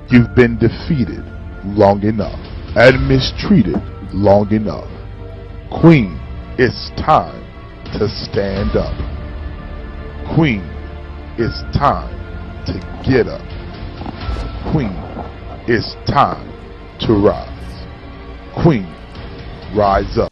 You've been defeated long enough and mistreated long enough. Queen, it's time to stand up. Queen, it's time to get up. Queen, it's time to rise. Queen, rise up.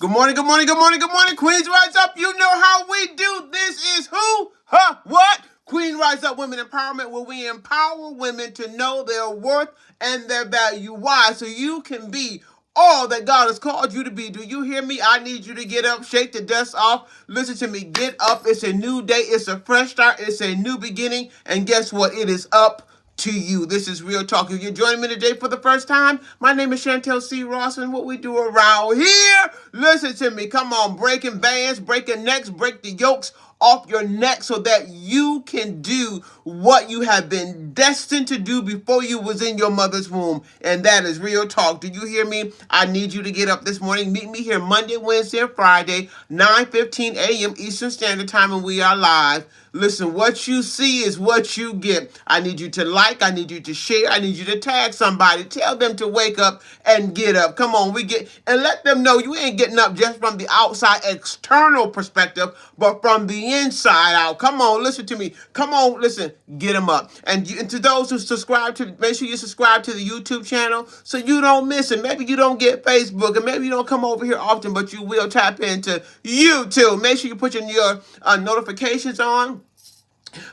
Good morning, good morning, good morning, good morning. Queens Rise Up. You know how we do. This is who? Huh? What? Queen Rise Up Women Empowerment, where we empower women to know their worth and their value. Why? So you can be all that God has called you to be. Do you hear me? I need you to get up, shake the dust off. Listen to me. Get up. It's a new day. It's a fresh start. It's a new beginning. And guess what? It is up to you. This is Real Talk. If you're joining me today for the first time, my name is Chantel C. Ross, and what we do around here, listen to me. Come on, breaking bands, breaking necks, break the yokes off your neck so that you can do what you have been destined to do before you was in your mother's womb. And that is Real Talk. Do you hear me? I need you to get up this morning. Meet me here Monday, Wednesday, and Friday, 9:15 a.m. Eastern Standard Time, and we are live. Listen, what you see is what you get. I need you to like, I need you to share, I need you to tag somebody. Tell them to wake up and get up. Come on, and let them know you ain't getting up just from the outside external perspective, but from the inside out. Come on, listen to me. Come on, listen, get them up. And to those who subscribe to, make sure you subscribe to the YouTube channel so you don't miss it. Maybe you don't get Facebook, and maybe you don't come over here often, but you will tap into YouTube. Make sure you put your notifications on.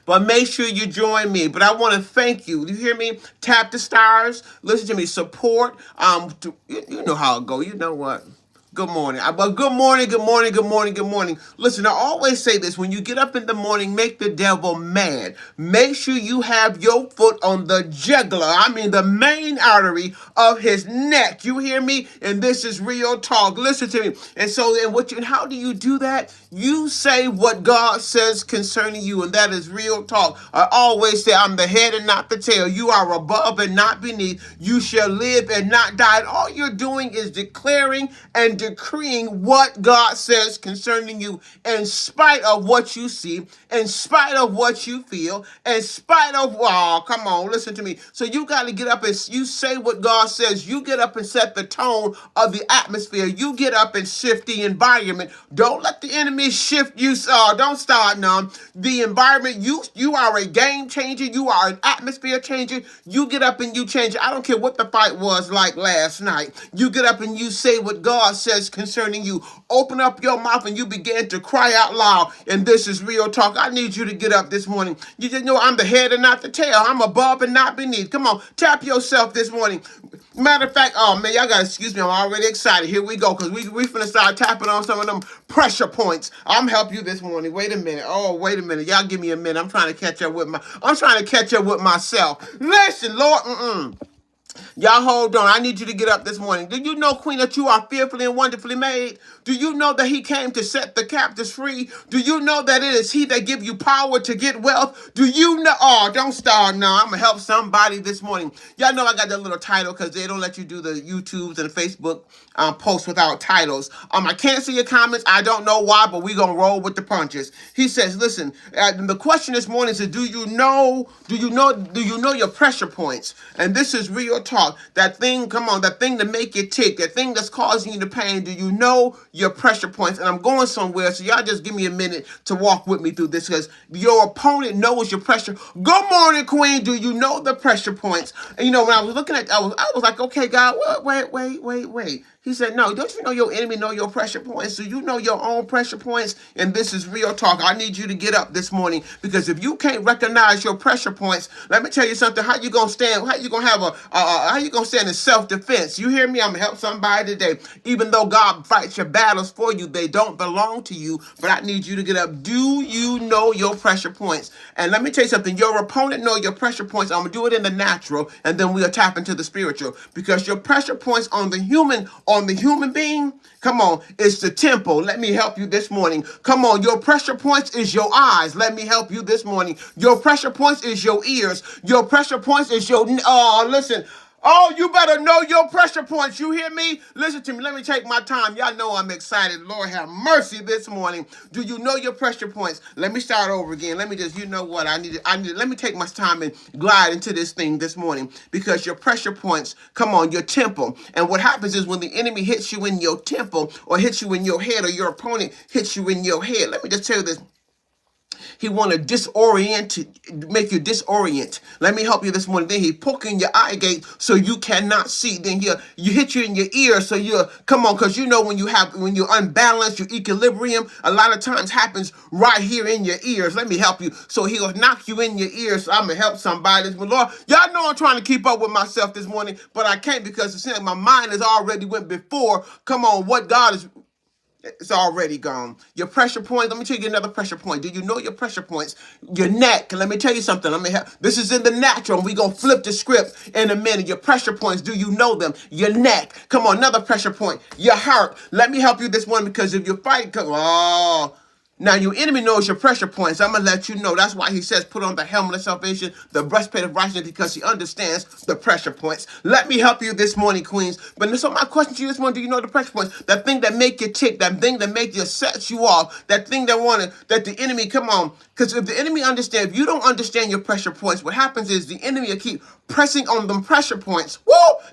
But make sure you join me. But I want to thank you. Do you hear me? Tap the stars. Listen to me. Support. You know how it go. You know what? Good morning. But good morning, good morning, good morning, good morning. Listen, I always say this. When you get up in the morning, make the devil mad. Make sure you have your foot on the jugular. I mean, the main artery of his neck. You hear me? And this is Real Talk. Listen to me. And how do you do that? You say what God says concerning you, and that is Real Talk. I always say, I'm the head and not the tail. You are above and not beneath. You shall live and not die. And all you're doing is declaring and decreeing what God says concerning you, in spite of what you see, in spite of what you feel, in spite of, oh, come on, listen to me. So you got to get up and you say what God says. You get up and set the tone of the atmosphere. You get up and shift the environment. Don't let the enemy shift you. Don't start none. The environment, you are a game changer. You are an atmosphere changer. You get up and you change it. I don't care what the fight was like last night. You get up and you say what God says concerning you. Open up your mouth and you begin to cry out loud. And this is Real Talk. I need you to get up this morning. You just know I'm the head and not the tail. I'm above and not beneath. Come on, tap yourself this morning. Matter of fact, oh man, y'all gotta excuse me. I'm already excited. Here we go, because we finna start tapping on some of them pressure points. I'm help you this morning. Wait a minute. Oh, wait a minute. Y'all give me a minute. I'm trying to catch up with myself. Listen, Lord, y'all hold on. I need you to get up this morning. Do you know, Queen, that you are fearfully and wonderfully made? Do you know that he came to set the captives free? Do you know that it is he that give you power to get wealth? Do you know? Oh, don't start now. I'm going to help somebody this morning. Y'all know I got that little title because they don't let you do the YouTubes and Facebook posts without titles. I can't see your comments. I don't know why, but we're going to roll with the punches. He says, listen, the question this morning is, do you know your pressure points? And this is Real Talk. That thing, come on, that thing to make you tick, that thing that's causing you the pain. Do you know your pressure points? And I'm going somewhere, so y'all just give me a minute to walk with me through this, because your opponent knows your pressure. Good morning, Queen. Do you know the pressure points? And when I was looking at, I was like, okay, God, wait. He said, no, don't you know your enemy know your pressure points? Do you know your own pressure points? And this is Real Talk. I need you to get up this morning, because if you can't recognize your pressure points, let me tell you something. How you gonna stand? How you gonna stand in self-defense? You hear me? I'm gonna help somebody today. Even though God fights your battles for you, they don't belong to you. But I need you to get up. Do you know your pressure points? And let me tell you something. Your opponent know your pressure points. I'm gonna do it in the natural, and then we'll tap into the spiritual, because your pressure points on the human being, come on, it's the temple. Let me help you this morning. Come on, your pressure points is your eyes. Let me help you this morning. Your pressure points is your ears. Your pressure points is your, listen, Oh, you better know your pressure points. You hear me? Listen to me. Let me take my time. Y'all know I'm excited. Lord have mercy this morning. Do you know your pressure points? Let me start over again. Let me just, you know what? Let me take my time and glide into this thing this morning, because your pressure points, come on, your temple. And what happens is when the enemy hits you in your temple, or hits you in your head, or your opponent hits you in your head, let me just tell you this. He want to make you disorient. Let me help you this morning. Then he poke in your eye gate so you cannot see. Then you hit you in your ear so you're, come on, because you know when you're unbalanced, your equilibrium a lot of times happens right here in your ears. Let me help you. So he'll knock you in your ears. So I'm gonna help somebody this morning. Lord, y'all know I'm trying to keep up with myself this morning, but I can't, because it seems like my mind has already went before. Come on, what God is. It's already gone. Your pressure points. Let me tell you another pressure point. Do you know your pressure points? Your neck. Let me tell you something. This is in the natural. We're going to flip the script in a minute. Your pressure points. Do you know them? Your neck. Come on, another pressure point. Your heart. Let me help you this one, because if you fight, now your enemy knows your pressure points. I'm going to let you know. That's why he says put on the helmet of salvation, the breastplate of righteousness, because he understands the pressure points. Let me help you this morning, queens. But so my question to you this morning, do you know the pressure points? That thing that make you tick, that thing that make you set you off, that thing that the enemy, come on. Because if the enemy understands, if you don't understand your pressure points, what happens is the enemy will keep pressing on them pressure points,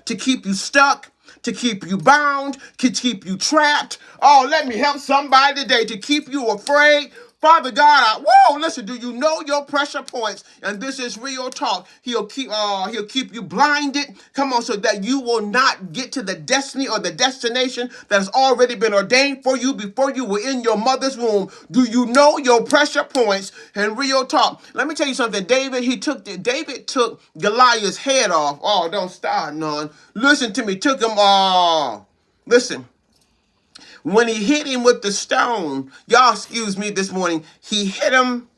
to keep you stuck, to keep you bound, to keep you trapped. Oh, let me help somebody today, to keep you afraid. Father God, listen, do you know your pressure points? And this is real talk. He'll keep you blinded. Come on, so that you will not get to the destiny or the destination that has already been ordained for you before you were in your mother's womb. Do you know your pressure points? And real talk. Let me tell you something. David took Goliath's head off. Oh, don't start none. Listen to me. Took him listen. When he hit him with the stone, y'all excuse me this morning, he hit him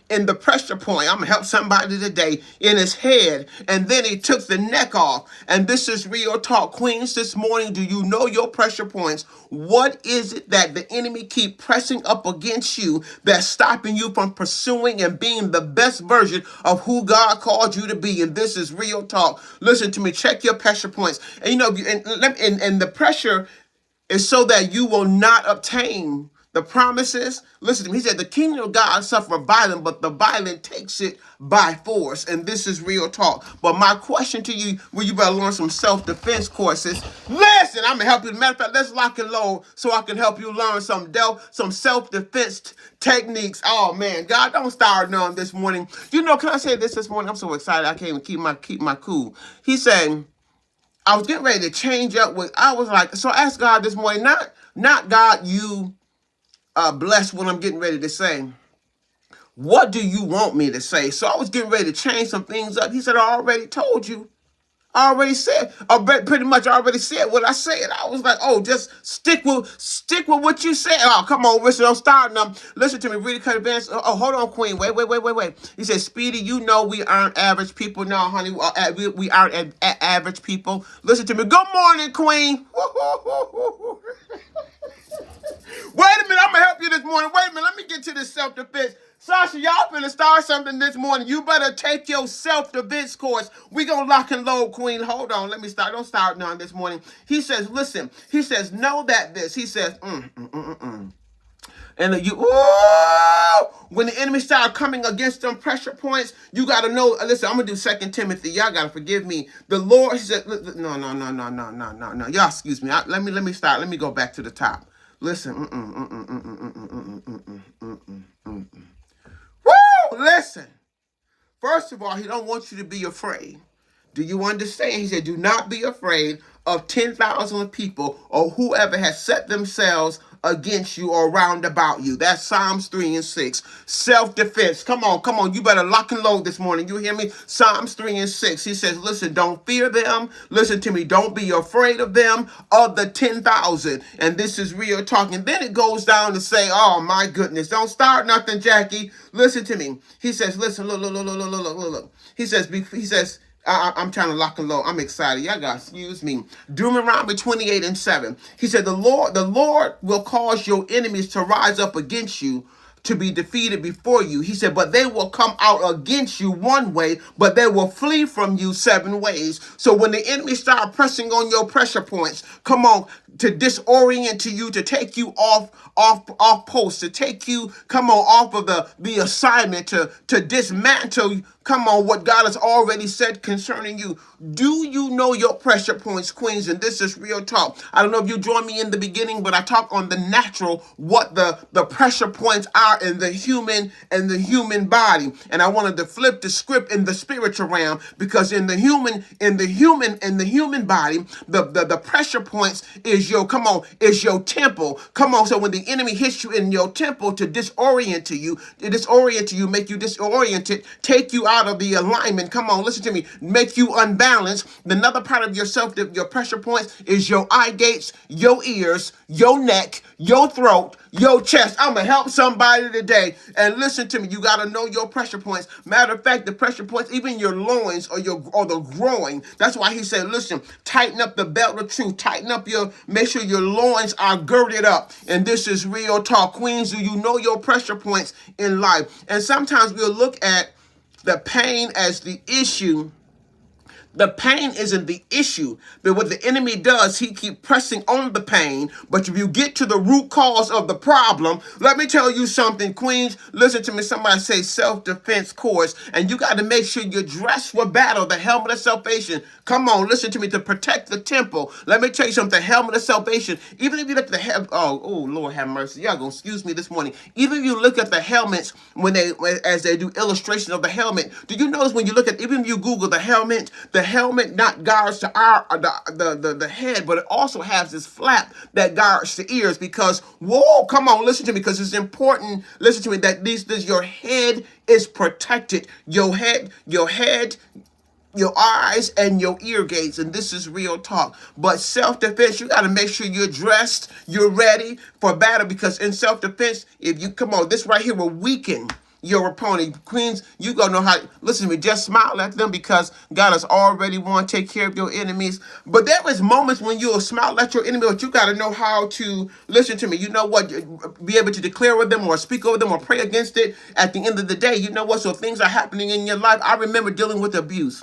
in the pressure point. I'm going to help somebody today, in his head. And then he took the neck off. And this is real talk. Queens, this morning, do you know your pressure points? What is it that the enemy keep pressing up against you that's stopping you from pursuing and being the best version of who God called you to be? And this is real talk. Listen to me. Check your pressure points. And you know, and the pressure is so that you will not obtain the promises. Listen to me. He said the kingdom of God suffer violence, but the violent takes it by force. And this is real talk. But my question to you, well, you better learn some self-defense courses. Listen, I'm going to help you. Matter of fact, let's lock and load so I can help you learn some self-defense techniques. Oh, man. God, don't start none this morning. You know, can I say this morning? I'm so excited. I can't even keep my cool. He said, I was getting ready to change up I was like, so I asked God this morning, not God, you bless what I'm getting ready to say. What do you want me to say? So I was getting ready to change some things up. He said, I already told you. I already said, pretty much already said what I said. I was like, oh, just stick with what you said. Oh, come on, Richard, don't start now. Listen to me, really cut advance. Oh, hold on, Queen. Wait. He said, Speedy, you know we aren't average people. No, honey, we aren't average people. Listen to me. Good morning, Queen. Wait a minute, I'm going to help you this morning. Wait a minute, let me get to this self-defense. Sasha, y'all finna start something this morning. You better take your self-defense course. We gonna lock and load, Queen. Hold on, let me start. Don't start now this morning. He says, listen. He says, know that this. He says, And when the enemy start coming against them pressure points, you got to know, listen, I'm going to do 2 Timothy. Y'all got to forgive me. The Lord, he said, no. Y'all excuse me. Let me start. Let me go back to the top. Listen. Listen. First of all, he don't want you to be afraid. Do you understand? He said, do not be afraid of 10,000 people or whoever has set themselves against you or round about you. That's Psalms 3 and 6. Self-defense. Come on. You better lock and load this morning. You hear me? Psalms 3 and 6. He says, listen, don't fear them. Listen to me. Don't be afraid of them, of the 10,000. And this is real talk. And then it goes down to say, oh my goodness, don't start nothing, Jackie. Listen to me. He says, listen, look. He says, I'm trying to lock and load. I'm excited. Y'all got excuse me. Deuteronomy 28:7. He said, the Lord will cause your enemies to rise up against you to be defeated before you. He said, but they will come out against you one way, but they will flee from you 7 ways. So when the enemy start pressing on your pressure points, come on, to disorient to you, to take you off post, to take you, come on, off of the assignment, to dismantle, come on, what God has already said concerning you. Do you know your pressure points, queens? And this is real talk. I don't know if you joined me in the beginning, but I talk on the natural, what the pressure points are in the human body. And I wanted to flip the script in the spiritual realm, because in the human body, the pressure points is your temple. Come on, so when the enemy hits you in your temple to disorient you, make you disoriented, take you out of the alignment. Come on, listen to me, make you unbalanced. Another part of yourself, your pressure points, is your eye gates, your ears, your neck, your throat, your chest. I'm gonna help somebody today. And listen to me, you gotta know your pressure points. Matter of fact, the pressure points, even your loins or the groin. That's why he said, listen, tighten up the belt of truth, make sure your loins are girded up. And this is real talk. Queens, do you know your pressure points in life? And sometimes we'll look at the pain as the issue. The pain isn't the issue, but what the enemy does, he keep pressing on the pain. But if you get to the root cause of the problem, let me tell you something, queens. Listen to me. Somebody say self-defense course, and you got to make sure you're dressed for battle. The helmet of salvation. Come on, listen to me, to protect the temple. Let me tell you something. The helmet of salvation. Even if you look at the oh Lord have mercy. Y'all gonna excuse me this morning. Even if you look at the helmets as they do illustration of the helmet, do you notice when you look at, even if you Google the helmet not guards to the head, but it also has this flap that guards the ears. Because whoa, come on, listen to me, because it's important. Listen to me, that your head is protected. Your head, your eyes, and your ear gates. And this is real talk. But self-defense, you got to make sure you're dressed, you're ready for battle, because in self-defense, if you, come on, this right here will weaken your opponent. Queens, you gonna know how. Listen to me, just smile at them, because God has already want to take care of your enemies. But there is moments when you'll smile at your enemy, but you got to know how to, listen to me, you know what, be able to declare with them or speak over them or pray against it. At the end of the day, you know what, so things are happening in your life. I remember dealing with abuse,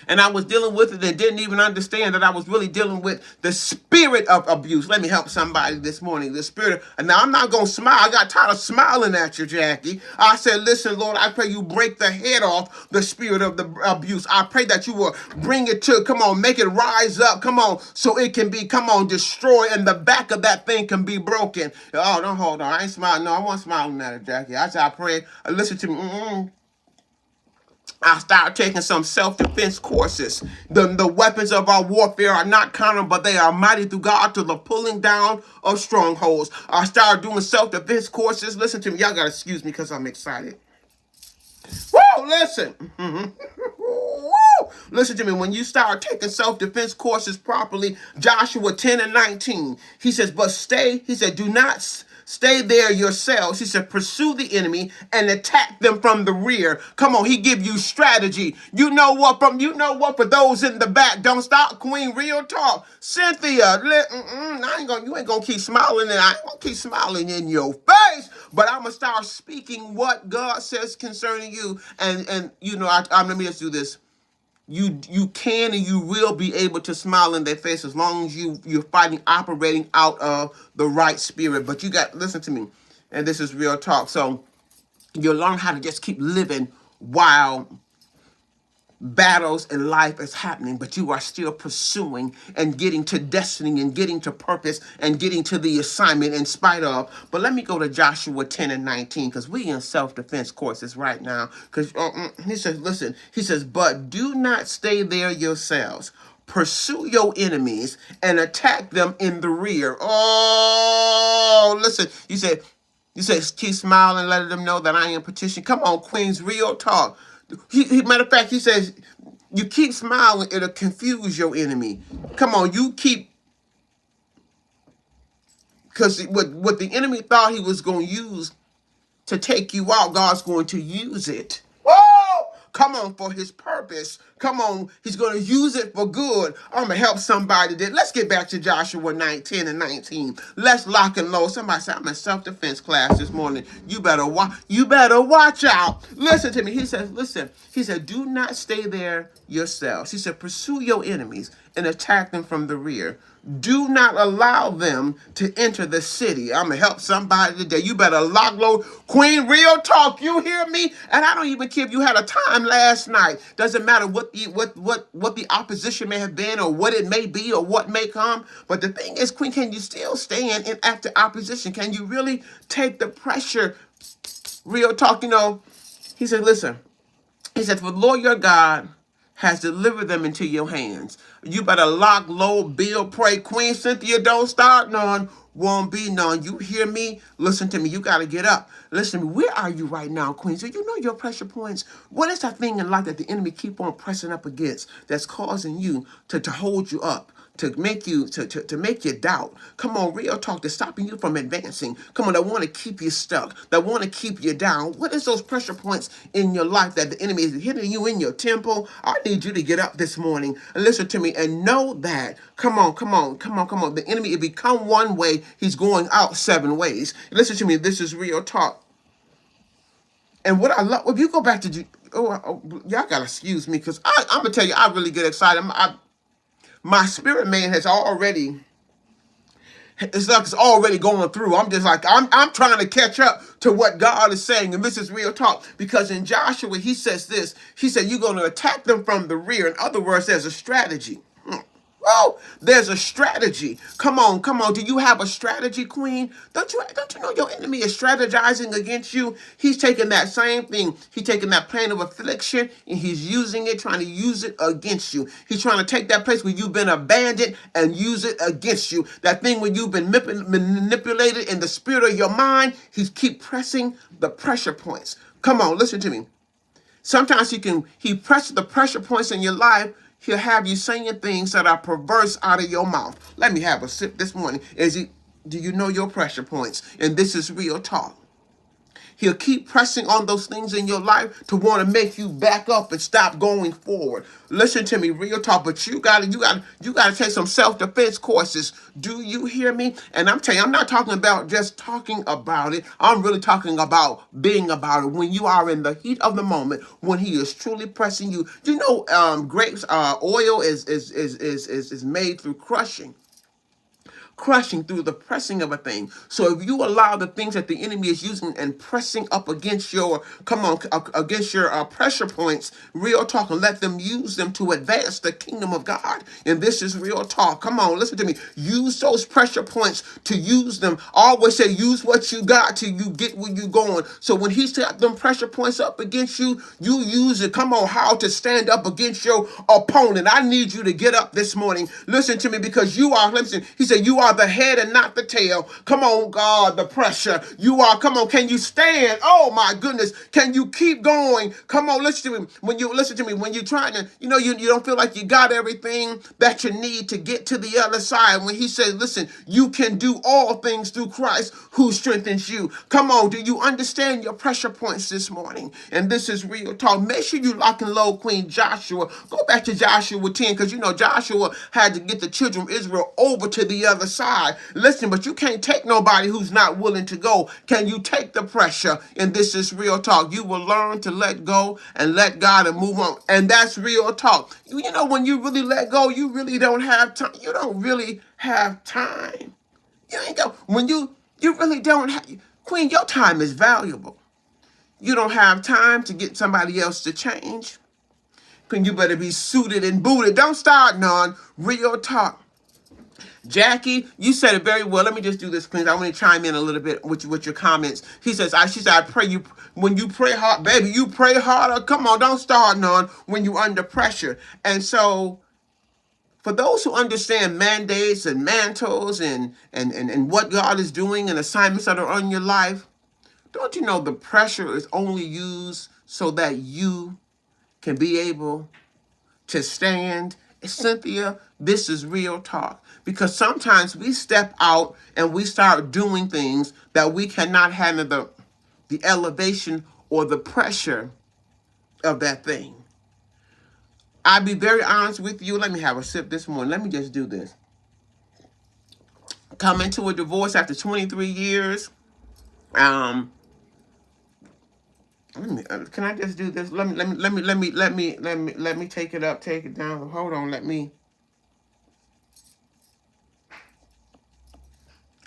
and I was dealing with it and didn't even understand that I was really dealing with the spirit of abuse. Let me help somebody this morning. The spirit. And now I'm not going to smile. I got tired of smiling at you, Jackie. I said, listen, Lord, I pray you break the head off the spirit of the abuse. I pray that you will bring it to, come on, make it rise up. Come on, so it can be, come on, destroyed, and the back of that thing can be broken. Oh, don't hold on. I ain't smiling. No, I wasn't smiling at it, Jackie. I said, I pray. Listen to me. I started taking some self-defense courses. The weapons of our warfare are not carnal, but they are mighty through God to the pulling down of strongholds. I started doing self-defense courses. Listen to me. Y'all got to excuse me because I'm excited. Whoa, listen. Woo! Listen to me. When you start taking self-defense courses properly, Joshua 10:19, he says, but stay, he said, do not stay there yourselves. He said, pursue the enemy and attack them from the rear. Come on, he give you strategy. You know what, for those in the back, don't stop, queen, real talk. Cynthia, you ain't gonna keep smiling, and I ain't gonna keep smiling in your face, but I'm gonna start speaking what God says concerning you. And you know, let me just do this. You can and you will be able to smile in their face as long as you're operating out of the right spirit. But you got, listen to me, and this is real talk. So you'll learn how to just keep living while battles in life is happening, but you are still pursuing and getting to destiny and getting to purpose and getting to the assignment in spite of. But let me go to Joshua 10:19, because we in self-defense courses right now. Because he says, listen, he says, but do not stay there yourselves. Pursue your enemies and attack them in the rear. Oh, listen, you said, keep smiling, letting them know that I am petition. Come on, queens, real talk. Matter of fact, he says, you keep smiling, it'll confuse your enemy. Come on, you keep, because what the enemy thought he was going to use to take you out, God's going to use it. Whoa! come on, for his purpose. Come on, he's going to use it for good. I'm going to help somebody. Let's get back to Joshua 19 and 19. Let's lock and load. Somebody said, I'm in self-defense class this morning. You better watch out. Listen to me. He said, listen. He said, do not stay there yourselves. He said, pursue your enemies and attack them from the rear. Do not allow them to enter the city. I'm going to help somebody today. You better lock, load. Queen, real talk. You hear me? And I don't even care if you had a time last night. Doesn't matter what the opposition may have been or what it may be or what may come. But the thing is, Queen, can you still stand in active opposition? Can you really take the pressure? Real talk, he said, listen. He said, for the Lord your God has delivered them into your hands. You better lock, load, build, pray. Queen Cynthia, don't start none. Won't be none. You hear me? Listen to me. You got to get up. Listen to me. Where are you right now, Queen? So you know your pressure points. What is that thing in life that the enemy keep on pressing up against that's causing you to hold you up? To make you doubt. Come on, real talk, that's stopping you from advancing. Come on, that want to keep you stuck, that want to keep you down. What is those pressure points in your life that the enemy is hitting you in your temple? I need you to get up this morning and listen to me and know that. Come on. The enemy, if he come one way, he's going out 7 ways. Listen to me, this is real talk. And what I love, if you go back to, y'all gotta excuse me, because I'm gonna tell you, I really get excited. My spirit man has already, it's like it's already going through. I'm just like, I'm trying to catch up to what God is saying. And this is real talk. Because in Joshua, he says this. He said, you're going to attack them from the rear. In other words, there's a strategy. Oh, there's a strategy. Come on. Do you have a strategy, Queen? Don't you know your enemy is strategizing against you? He's taking that same thing. He's taking that plane of affliction and he's using it, trying to use it against you. He's trying to take that place where you've been abandoned and use it against you. That thing where you've been manipulated in the spirit of your mind. He's keep pressing the pressure points. Come on, listen to me. Sometimes he presses the pressure points in your life. He'll have you saying things that are perverse out of your mouth. Let me have a sip this morning. Do you know your pressure points? And this is real talk. He'll keep pressing on those things in your life to want to make you back up and stop going forward. Listen to me, real talk. But you gotta take some self-defense courses. Do you hear me? And I'm telling you, I'm not talking about just talking about it. I'm really talking about being about it. When you are in the heat of the moment, when he is truly pressing you. You know, grapes oil is made through crushing through the pressing of a thing. So if you allow the things that the enemy is using and pressing up against your, pressure points, real talk, and let them use them to advance the kingdom of God. And this is real talk. Come on, listen to me. Use those pressure points to use them. I always say use what you got till you get where you're going. So when he's got them pressure points up against you, you use it. Come on, how to stand up against your opponent. I need you to get up this morning. Listen to me, because you are, listen, he said, you are the head and not the tail. Come on, God, the pressure. You are, come on, can you stand? Oh my goodness. Can you keep going? Come on, listen to me. When you're trying to, you don't feel like you got everything that you need to get to the other side. When he says, listen, you can do all things through Christ who strengthens you. Come on, do you understand your pressure points this morning? And this is real talk. Make sure you lock and load Queen Joshua. Go back to Joshua 10, because Joshua had to get the children of Israel over to the other side. Listen, but you can't take nobody who's not willing to go. Can you take the pressure? And this is real talk. You will learn to let go and let God and move on. And that's real talk. When you really let go, you really don't have time. You don't really have time. You ain't go. When you really don't have, Queen, your time is valuable. You don't have time to get somebody else to change. Queen, you better be suited and booted. Don't start none. Real talk. Jackie, you said it very well. Let me just do this, Queen. I want to chime in a little bit with your comments. She said, I pray you, when you pray hard, baby, you pray harder. Come on, don't start none when you're under pressure. And so, for those who understand mandates and mantles and what God is doing and assignments that are on your life, don't you know the pressure is only used so that you can be able to stand? Cynthia, this is real talk. Because sometimes we step out and we start doing things that we cannot handle the elevation or the pressure of that thing. I'll be very honest with you. Let me have a sip this morning. Let me just do this. Coming to a divorce after 23 years. Can I just do this? Let me take it up, take it down. Hold on,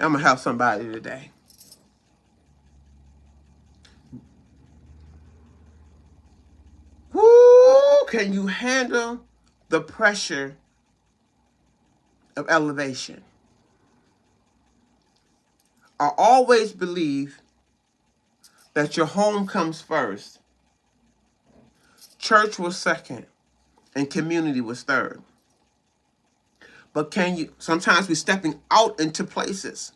I'm gonna help somebody today. Woo! Can you handle the pressure of elevation? I always believe that your home comes first, church was second, and community was third. But sometimes we're stepping out into places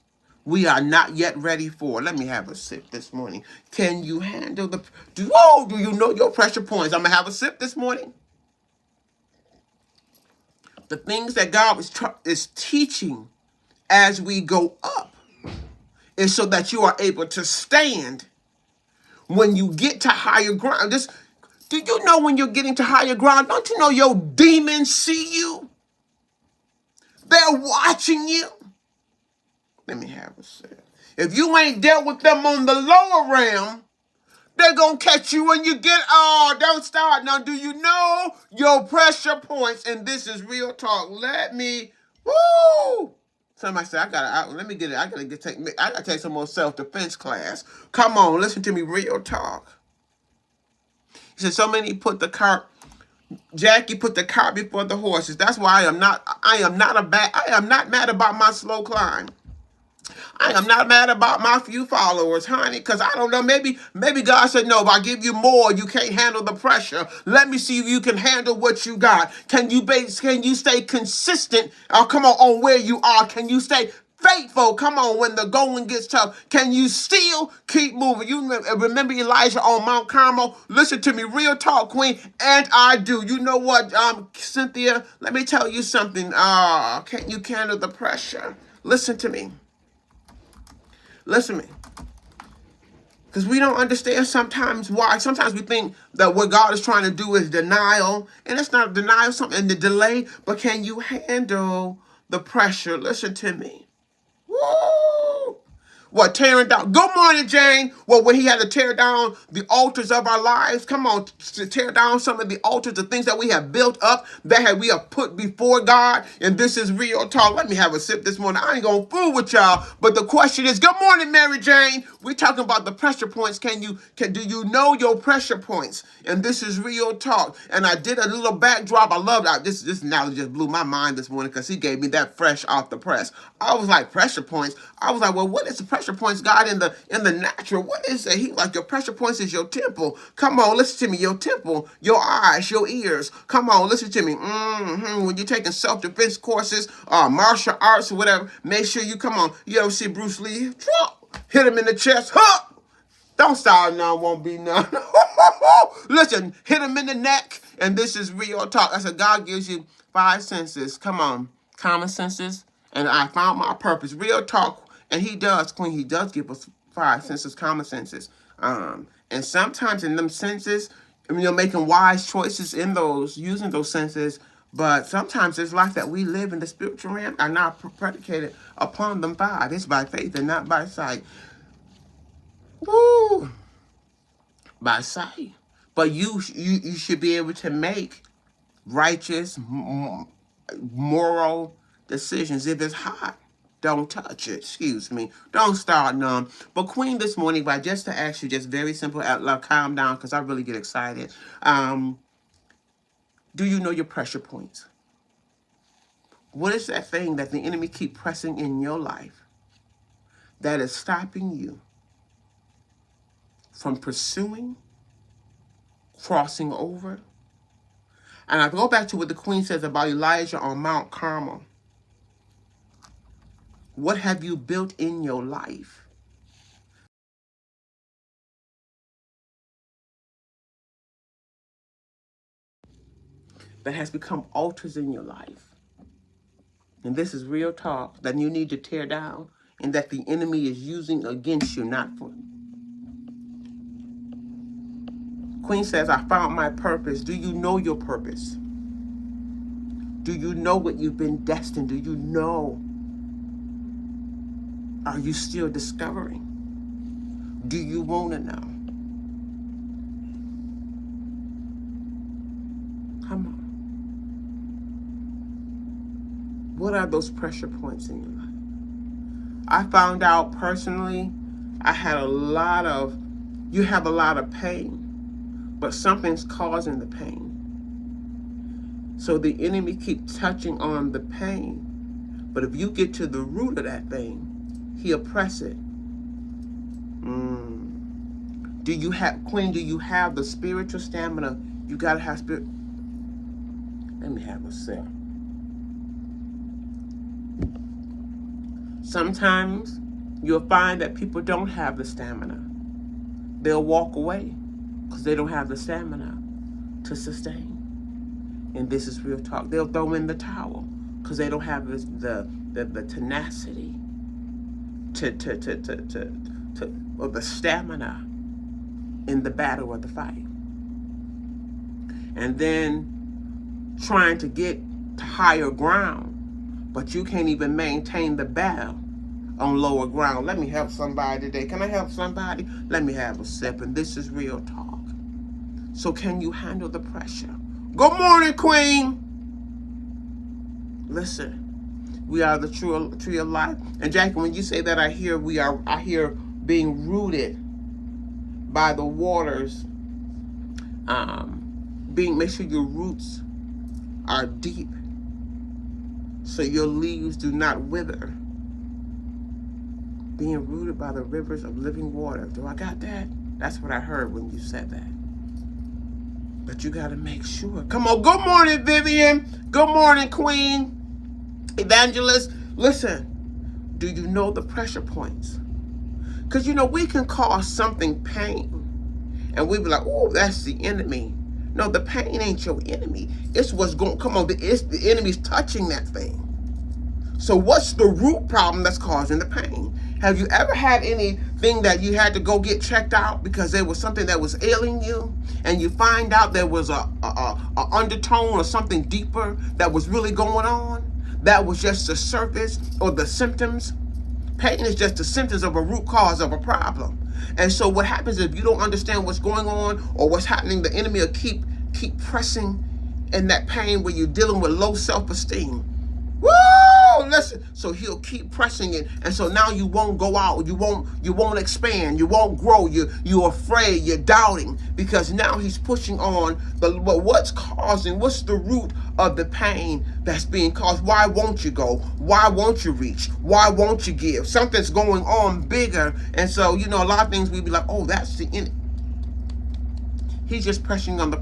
we are not yet ready for. Let me have a sip this morning. Can you handle do you know your pressure points? I'm going to have a sip this morning. The things that God is teaching as we go up is so that you are able to stand when you get to higher ground. Do you know when you're getting to higher ground, don't you know your demons see you? They're watching you. Let me have a sip. If you ain't dealt with them on the lower realm, they're going to catch you when you don't start. Now, do you know your pressure points? And this is real talk. Somebody said, I gotta take some more self-defense class. Come on, listen to me, real talk. He said, Jackie put the cart before the horses. That's why I am not mad about my slow climb. I am not mad about my few followers, honey, because I don't know, maybe God said, no, if I give you more, you can't handle the pressure. Let me see if you can handle what you got. Can you stay consistent? Come on where you are. Can you stay faithful? Come on, when the going gets tough, can you still keep moving? You remember Elijah on Mount Carmel? Listen to me, real talk, Queen, and I do. You know what, Cynthia? Let me tell you something. Can you handle the pressure? Listen to me. Listen to me. Because we don't understand sometimes why. Sometimes we think that what God is trying to do is denial. And it's not denial, something, the delay. But can you handle the pressure? Listen to me. Woo! What, tearing down? Good morning, Jane. Well, when he had to tear down the altars of our lives, come on, to tear down some of the altars, the things that we have built up, we have put before God, and this is real talk. Let me have a sip this morning. I ain't gonna fool with y'all, but the question is, good morning, Mary Jane. We're talking about the pressure points. Do you know your pressure points? And this is real talk. And I did a little backdrop. I love that. This analogy just blew my mind this morning because he gave me that fresh off the press. I was like, pressure points. I was like, well, what is the pressure points, God, in the natural? What is it? He like, your pressure points is your temple. Come on, listen to me. Your temple, your eyes, your ears. Come on, listen to me. When you're taking self-defense courses, martial arts or whatever, make sure you come on. You ever see Bruce Lee? Hit him in the chest. Huh! Don't start now, won't be none. Listen, hit him in the neck, and this is real talk. I said, God gives you 5 senses. Come on, common senses, and I found my purpose. Real talk, and he does, Queen. He does give us 5 senses, common senses. And sometimes in them senses, making wise choices in those, using those senses. But sometimes this life that we live in the spiritual realm are not predicated upon them 5. It's by faith and not by sight. Woo! By sight. But you should be able to make righteous, moral decisions. If it's hot, don't touch it. Excuse me. Don't start none. But Queen, this morning, just to ask you, just very simple, calm down, because I really get excited. Do you know your pressure points? What is that thing that the enemy keep pressing in your life that is stopping you from pursuing, crossing over? And I go back to what the Queen says about Elijah on Mount Carmel. What have you built in your life that has become altars in your life? And this is real talk that you need to tear down and that the enemy is using against you, not for. Queen says, I found my purpose. Do you know your purpose? Do you know what you've been destined? Do you know? Are you still discovering? Do you want to know? Come on. What are those pressure points in your life? I found out personally, you have a lot of pain, but something's causing the pain. So the enemy keeps touching on the pain, but if you get to the root of that thing, he'll press it. Do you have, Queen, do you have the spiritual stamina? You got to have spirit. Let me have a sip. Sometimes you'll find that people don't have the stamina. They'll walk away because they don't have the stamina to sustain. And this is real talk. They'll throw in the towel because they don't have the tenacity or the stamina in the battle or the fight. And then trying to get to higher ground, but you can't even maintain the battle on lower ground. Let me help somebody today. Can I help somebody? Let me have a sip, and this is real talk. So can you handle the pressure? Good morning, Queen. Listen, we are the tree of life. And Jackie, when you say that, I hear being rooted by the waters. Make sure your roots are deep, so your leaves do not wither. Being rooted by the rivers of living water. Do I got that? That's what I heard when you said that. But you got to make sure. Come on. Good morning, Vivian. Good morning, Queen. Evangelist. Listen, do you know the pressure points? Because, we can cause something pain. And we be like, oh, that's the enemy. No, the pain ain't your enemy. It's what's going, come on, it's the enemy's touching that thing. So what's the root problem that's causing the pain? Have you ever had anything that you had to go get checked out because there was something that was ailing you, and you find out there was a undertone or something deeper that was really going on? That was just the surface or the symptoms. Pain is just the symptoms of a root cause of a problem. And so what happens if you don't understand what's going on or what's happening, the enemy will keep pressing in that pain where you're dealing with low self-esteem. Woo! Listen. So he'll keep pressing it, and so now you won't go out, you won't expand, you won't grow, you're afraid, you're doubting, because now he's pushing on what's the root of the pain that's being caused. Why won't you go? Why won't you reach? Why won't you give? Something's going on bigger, and so a lot of things we'd be like, oh, that's the end. He's just pressing on the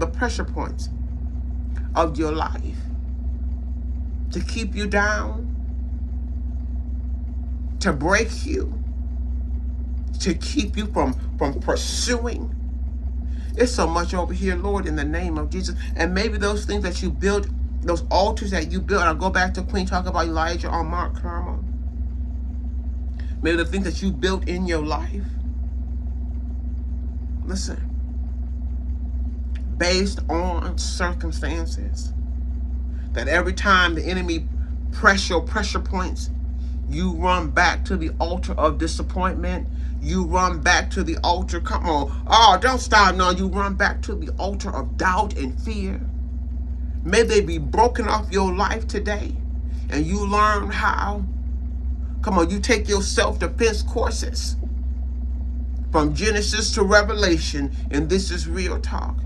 pressure points of your life to keep you down, to break you, to keep you from pursuing. It's so much over here, Lord, in the name of Jesus. And maybe those things that you built, those altars that you built, I'll go back to Queen, talk about Elijah on Mount Carmel. Maybe the things that you built in your life, listen, based on circumstances, that every time the enemy pressure points, you run back to the altar of disappointment. You run back to the altar. Come on. Oh, don't stop. No, you run back to the altar of doubt and fear. May they be broken off your life today. And you learn how. Come on, you take your self-defense courses from Genesis to Revelation. And this is real talk.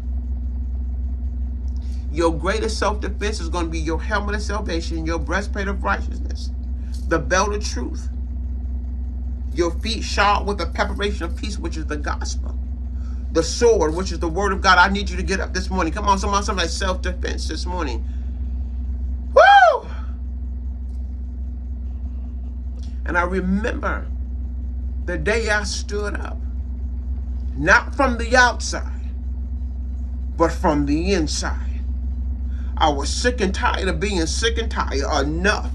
Your greatest self-defense is going to be your helmet of salvation, your breastplate of righteousness, the belt of truth, your feet shod with the preparation of peace, which is the gospel, the sword, which is the word of God. I need you to get up this morning. Come on, somebody self-defense this morning. Woo! And I remember the day I stood up, not from the outside, but from the inside. I was sick and tired of being sick and tired. Enough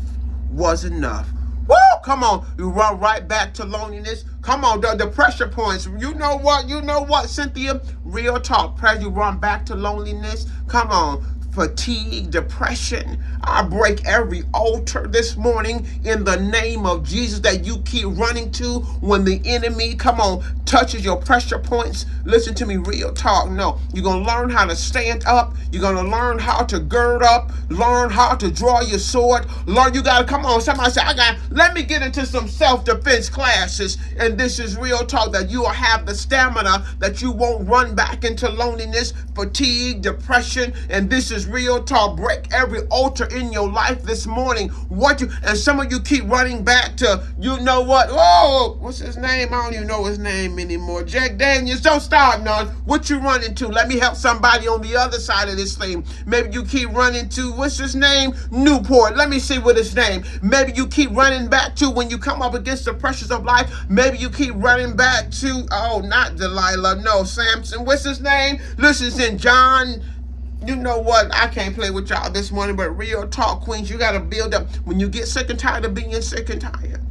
was enough. Woo! Come on, you run right back to loneliness. Come on, the pressure points. You know what, Cynthia? Real talk. Pressure, you run back to loneliness. Come on. Fatigue, depression. I break every altar this morning in the name of Jesus that you keep running to when the enemy, come on, touches your pressure points. Listen to me, real talk. No, you're going to learn how to stand up. You're going to learn how to gird up, learn how to draw your sword. Learn, you got to, come on, somebody say, let me get into some self-defense classes. And this is real talk, that you will have the stamina that you won't run back into loneliness, fatigue, depression. And this is real talk. Break every altar in your life this morning. And some of you keep running back to, you know what? Oh, what's his name? I don't even know his name anymore. Jack Daniels. Don't start none. What you running to? Let me help somebody on the other side of this thing. Maybe you keep running to, what's his name? Newport. Let me see what his name. Maybe you keep running back to, when you come up against the pressures of life, maybe you keep running back to, oh, not Delilah. No, Samson. What's his name? Listen, in John. You know what? I can't play with y'all this morning, but real talk, queens, you got to build up. When you get sick and tired of being sick and tired,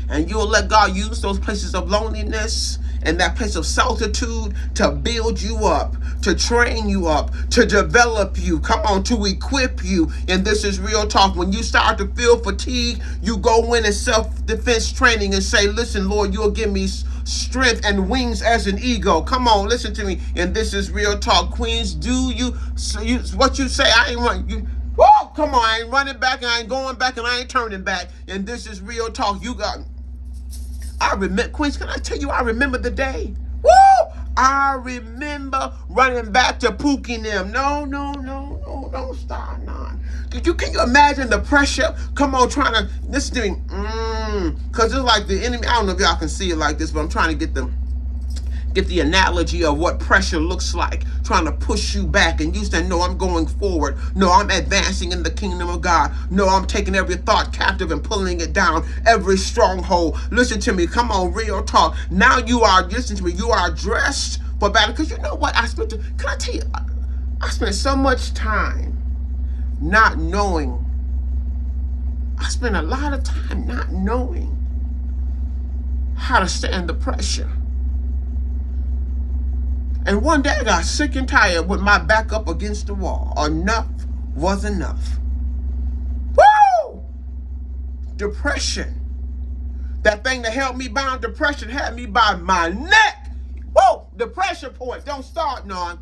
and you'll let God use those places of loneliness and that place of solitude to build you up, to train you up, to develop you, come on, to equip you. And this is real talk. When you start to feel fatigue, you go in self-defense training and say, listen, Lord, you'll give me strength and wings as an eagle. Come on, listen to me. And this is real talk. Queens, what you say, I ain't running. Whoa, come on, I ain't running back, and I ain't going back, and I ain't turning back. And this is real talk. Queens, can I tell you, I remember the day. Woo! I remember running back to Pookie and them. No, don't start none. Can you imagine the pressure? Come on, trying to, listen to me. Because it's like the enemy, I don't know if y'all can see it like this, but I'm trying to get the analogy of what pressure looks like, trying to push you back, and you say, no, I'm going forward. No, I'm advancing in the kingdom of God. No, I'm taking every thought captive and pulling it down, every stronghold. Listen to me. Come on, real talk. Now you are, listen to me, you are dressed for battle. Because you know what? can I tell you, I spent so much time not knowing. I spent a lot of time not knowing how to stand the pressure. And one day I got sick and tired with my back up against the wall. Enough was enough. Woo! Depression. That thing that held me bound, depression, had me by my neck. Whoa! The pressure point. Don't start none.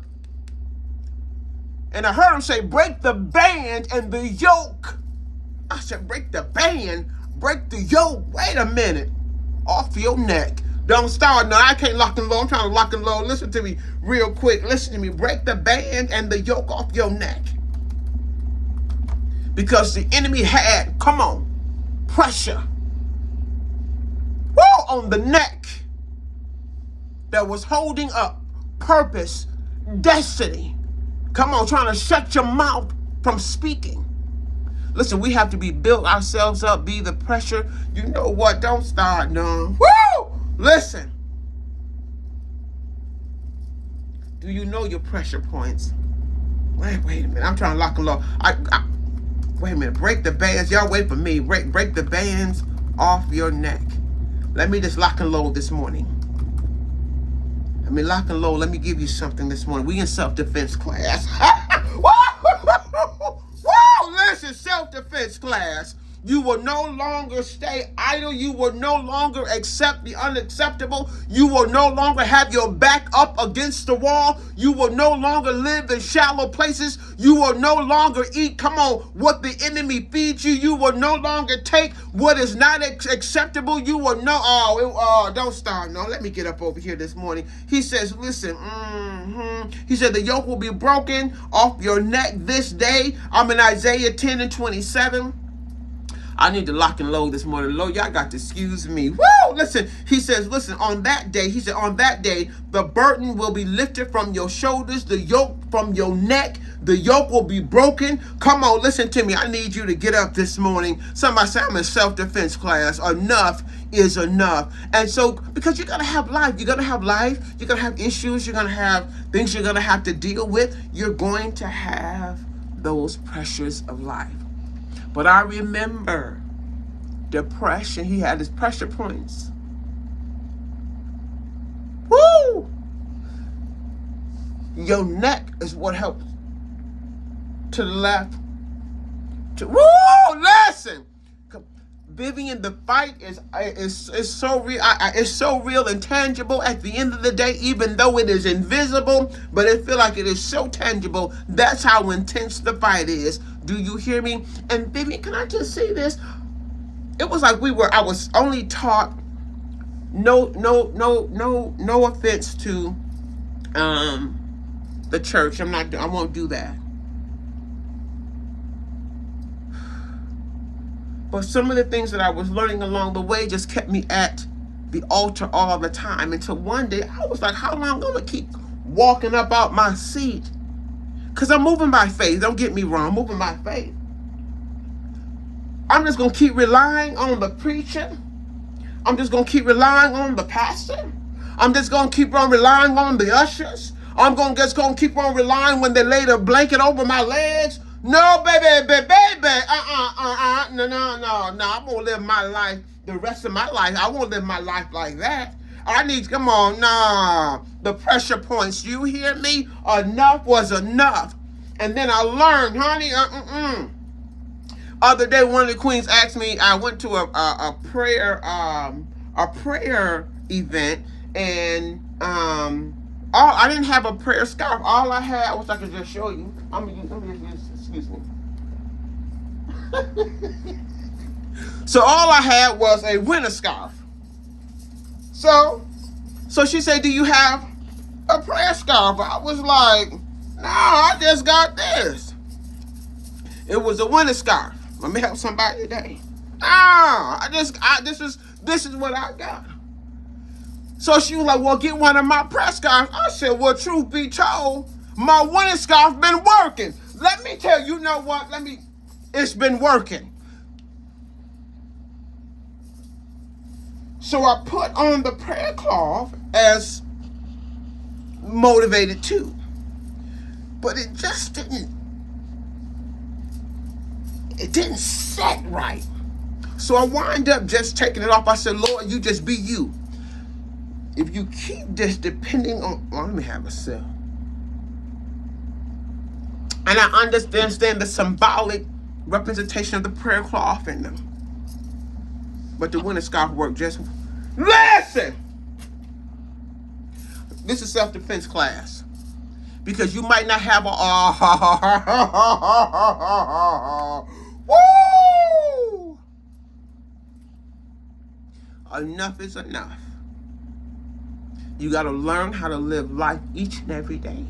And I heard him say, break the band and the yoke. I said, break the band, break the yoke. Wait a minute. Off your neck. Don't start. No, I can't lock and load. I'm trying to lock and load. Listen to me real quick. Listen to me. Break the band and the yoke off your neck. Because the enemy had, come on, pressure. Woo! On the neck that was holding up purpose, destiny. Come on, trying to shut your mouth from speaking. Listen, we have to build ourselves up, be the pressure. You know what? Don't start none. Woo! Listen. Do you know your pressure points? Wait a minute. I'm trying to lock and load. Wait a minute. Break the bands. Y'all wait for me. Break the bands off your neck. Let me just lock and load this morning. Lock and load. Let me give you something this morning. We in self-defense class. Listen, self-defense class. You will no longer stay idle. You will no longer accept the unacceptable. You will no longer have your back up against the wall. You will no longer live in shallow places. You will no longer eat, come on, what the enemy feeds you. You will no longer take what is not acceptable. You will don't start. No, let me get up over here this morning. He says, listen, he said, the yoke will be broken off your neck this day. I'm in Isaiah 10 and 27. I need to lock and load this morning. Lord, y'all got to excuse me. Woo! Listen, he says, on that day, the burden will be lifted from your shoulders, the yoke from your neck. The yoke will be broken. Come on, listen to me. I need you to get up this morning. Somebody say, I'm in self-defense class. Enough is enough. And so, because you're going to have life. You're going to have life. You're going to have issues. You're going to have things you're going to have to deal with. You're going to have those pressures of life. But I remember depression. He had his pressure points. Woo! Your neck is what helps to the left. Woo! Listen, Vivian, the fight is so real. It's so real and tangible. At the end of the day, even though it is invisible, but it feels like it is so tangible. That's how intense the fight is. Do you hear me? And Vivian, can I just say this? It was like I was only taught. No offense to the church. I won't do that. But some of the things that I was learning along the way just kept me at the altar all the time. Until one day I was like, how long am I going to keep walking up out my seat? Because I'm moving by faith. Don't get me wrong. I'm moving by faith. I'm just going to keep relying on the preacher. I'm just going to keep relying on the pastor. I'm just going to keep on relying on the ushers. I'm just going to keep on relying when they lay the blanket over my legs. No, baby. No. I'm going to live my life the rest of my life. I won't live my life like that. Come on, nah. The pressure points, you hear me? Enough was enough. And then I learned, honey, Other day, one of the queens asked me, I went to a prayer event, and I didn't have a prayer scarf. All I had, which I could just show you. Excuse me. So all I had was a winter scarf. So she said, do you have a prayer scarf? I was like, no, I just got this. It was a winter scarf. Let me help somebody today. This is what I got. So she was like, well, get one of my prayer scarves. I said, well, truth be told, my winter scarf been working. Let me tell you, know what? It's been working. So I put on the prayer cloth as motivated too. But it just didn't set right. So I wind up just taking it off. I said, Lord, you just be you. If you keep this depending on, let me have a sip. And I understand the symbolic representation of the prayer cloth in them. But the winter scarf worked just. Listen! This is self-defense class. Because you might not have woo! Enough is enough. You got to learn how to live life each and every day.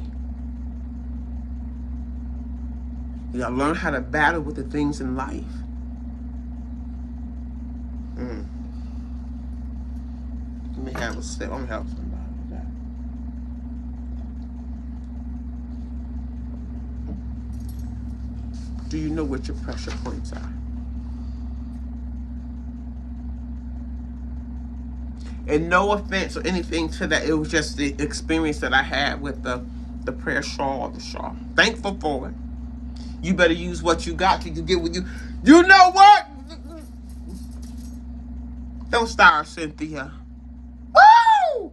You got to learn how to battle with the things in life. Let me have a step. I'm going to help somebody with that. Do you know what your pressure points are? And no offense or anything to that. It was just the experience that I had with the prayer shawl, the shawl. Thankful for it. You better use what you got till you get with you. You know what? Don't start, Cynthia. Woo!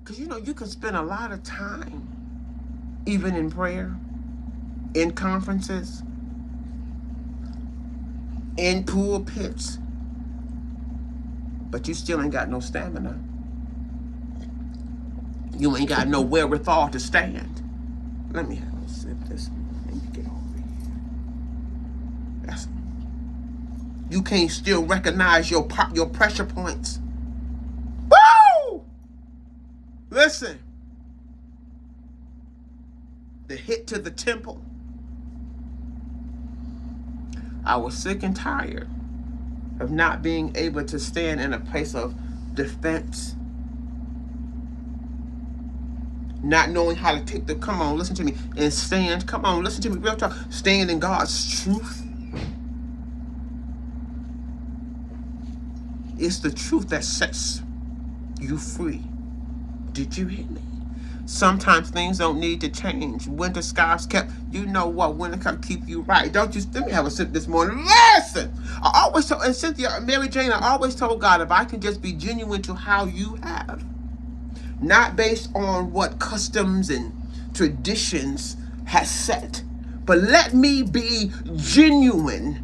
Because you can spend a lot of time, even in prayer, in conferences, in pulpits, but you still ain't got no stamina. You ain't got no wherewithal to stand. Let me have a sip this. Let me get over here. You can't still recognize your pressure points. Woo! Listen. The hit to the temple. I was sick and tired of not being able to stand in a place of defense. Not knowing how to take come on, listen to me, and stand. Come on, listen to me, real talk. Stand in God's truth. It's the truth that sets you free. Did you hear me? Sometimes things don't need to change. Winter skies kept, you know what, winter can keep you right. Don't you, let me have a sip this morning. Listen, I always told, and Cynthia, Mary Jane, I always told God, if I can just be genuine to how you have, not based on what customs and traditions has set, but let me be genuine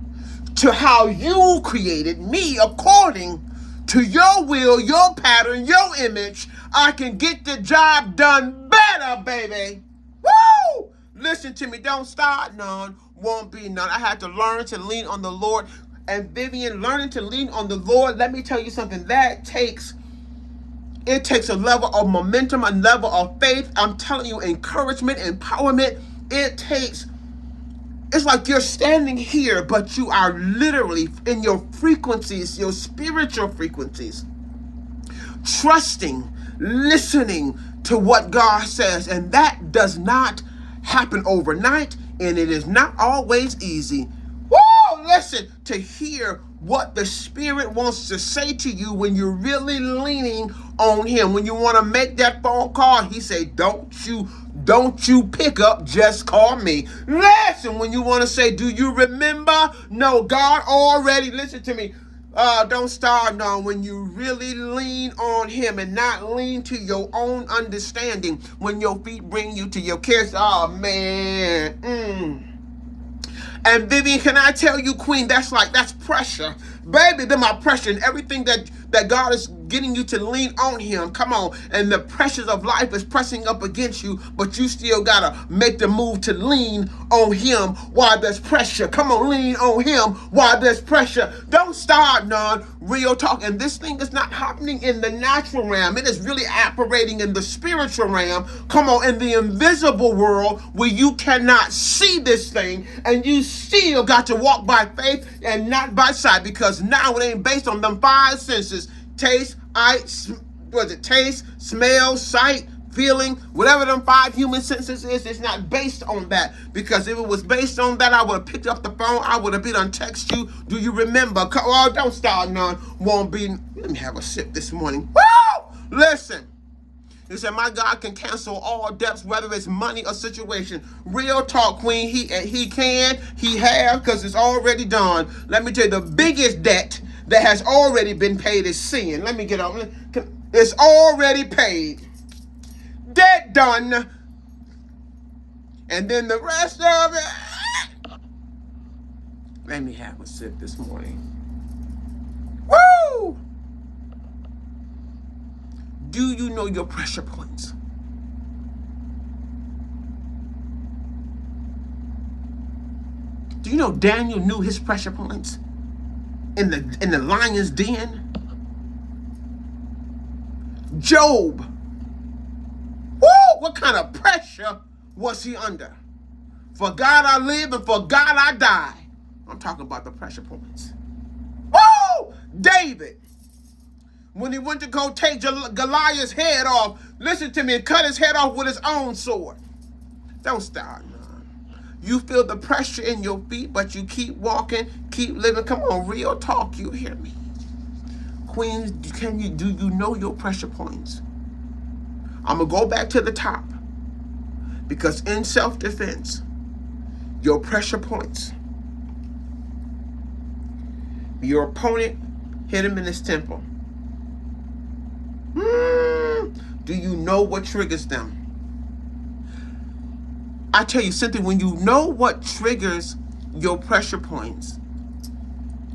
to how you created me according to your will, your pattern, your image. I can get the job done better, baby. Woo! Listen to me. Don't start none. Won't be none. I had to learn to lean on the Lord. And Vivian, learning to lean on the Lord, let me tell you something. It takes a level of momentum, a level of faith. I'm telling you, encouragement, empowerment. It's like you're standing here, but you are literally in your frequencies, your spiritual frequencies, trusting, listening to what God says. And that does not happen overnight, and it is not always easy. Woo! Listen, to hear what the Spirit wants to say to you when you're really leaning on Him. When you want to make that phone call, He say, don't you pick up, just call me. Listen, when you want to say, do you remember? No, God already, listen to me. Don't start now. When you really lean on Him and not lean to your own understanding, when your feet bring you to your cares. Oh, man. And Vivian, can I tell you, Queen, that's pressure. Baby, then my pressure and everything that God is getting you to lean on Him. Come on. And the pressures of life is pressing up against you, but you still got to make the move to lean on Him while there's pressure. Come on, lean on Him while there's pressure. Don't start none. Real talk. And this thing is not happening in the natural realm. It is really operating in the spiritual realm. Come on, in the invisible world where you cannot see this thing, and you still got to walk by faith and not by sight, because now it ain't based on them five senses. Taste, taste, smell, sight, feeling, whatever them five human senses is. It's not based on that, because if it was based on that, I would have picked up the phone. I would have been on text you. Do you remember? Oh, don't start none. Won't be. Let me have a sip this morning. Woo! Listen. He said, my God can cancel all debts, whether it's money or situation. Real talk, Queen. He have, because it's already done. Let me tell you, the biggest debt that has already been paid is sin. Let me get on. It's already paid. Debt done. And then the rest of it. Let me have a sip this morning. Woo! Do you know your pressure points? Do you know Daniel knew his pressure points in the lion's den? Job. Woo! What kind of pressure was he under? For God I live and for God I die. I'm talking about the pressure points. Woo! David. When he went to go take Goliath's head off, listen to me, and cut his head off with his own sword. Don't start, man. You feel the pressure in your feet, but you keep walking, keep living. Come on, real talk, you hear me. Queens, do you know your pressure points? I'm going to go back to the top, because in self-defense, your pressure points, your opponent hit him in his temple. Do you know what triggers them? I tell you something, when you know what triggers your pressure points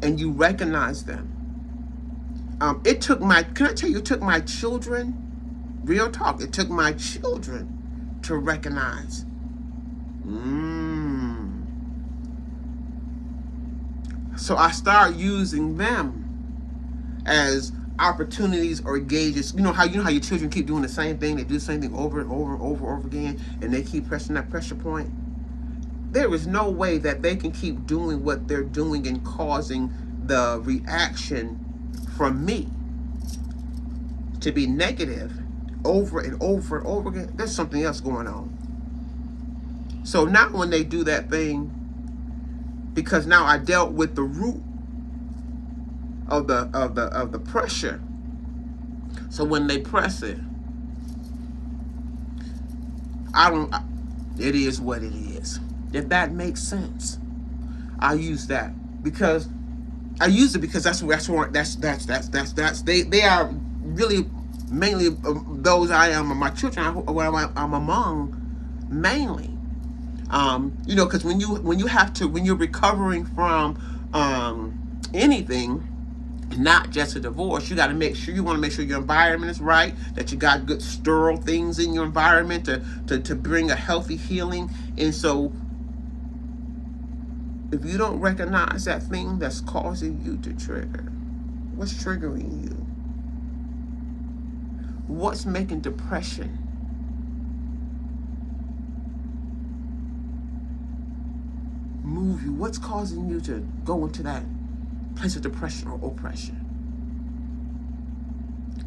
and you recognize them, it took my children, real talk, it took my children to recognize. So I start using them as opportunities or gauges. You know how your children keep doing the same thing? They do the same thing over and over again, and they keep pressing that pressure point. There is no way that they can keep doing what they're doing and causing the reaction from me to be negative over and over and over again. There's something else going on. So now when they do that thing, because now I dealt with the root of the pressure. So when they press it, It is what it is. If that makes sense, I use that because I use it because that's they are really mainly those I am my children I'm among mainly. Because when you're recovering from anything, not just a divorce, you want to make sure your environment is right, that you got good sterile things in your environment to bring a healthy healing. And so if you don't recognize that thing that's causing you to trigger, what's triggering you? What's making depression move you? What's causing you to go into that place of depression or oppression?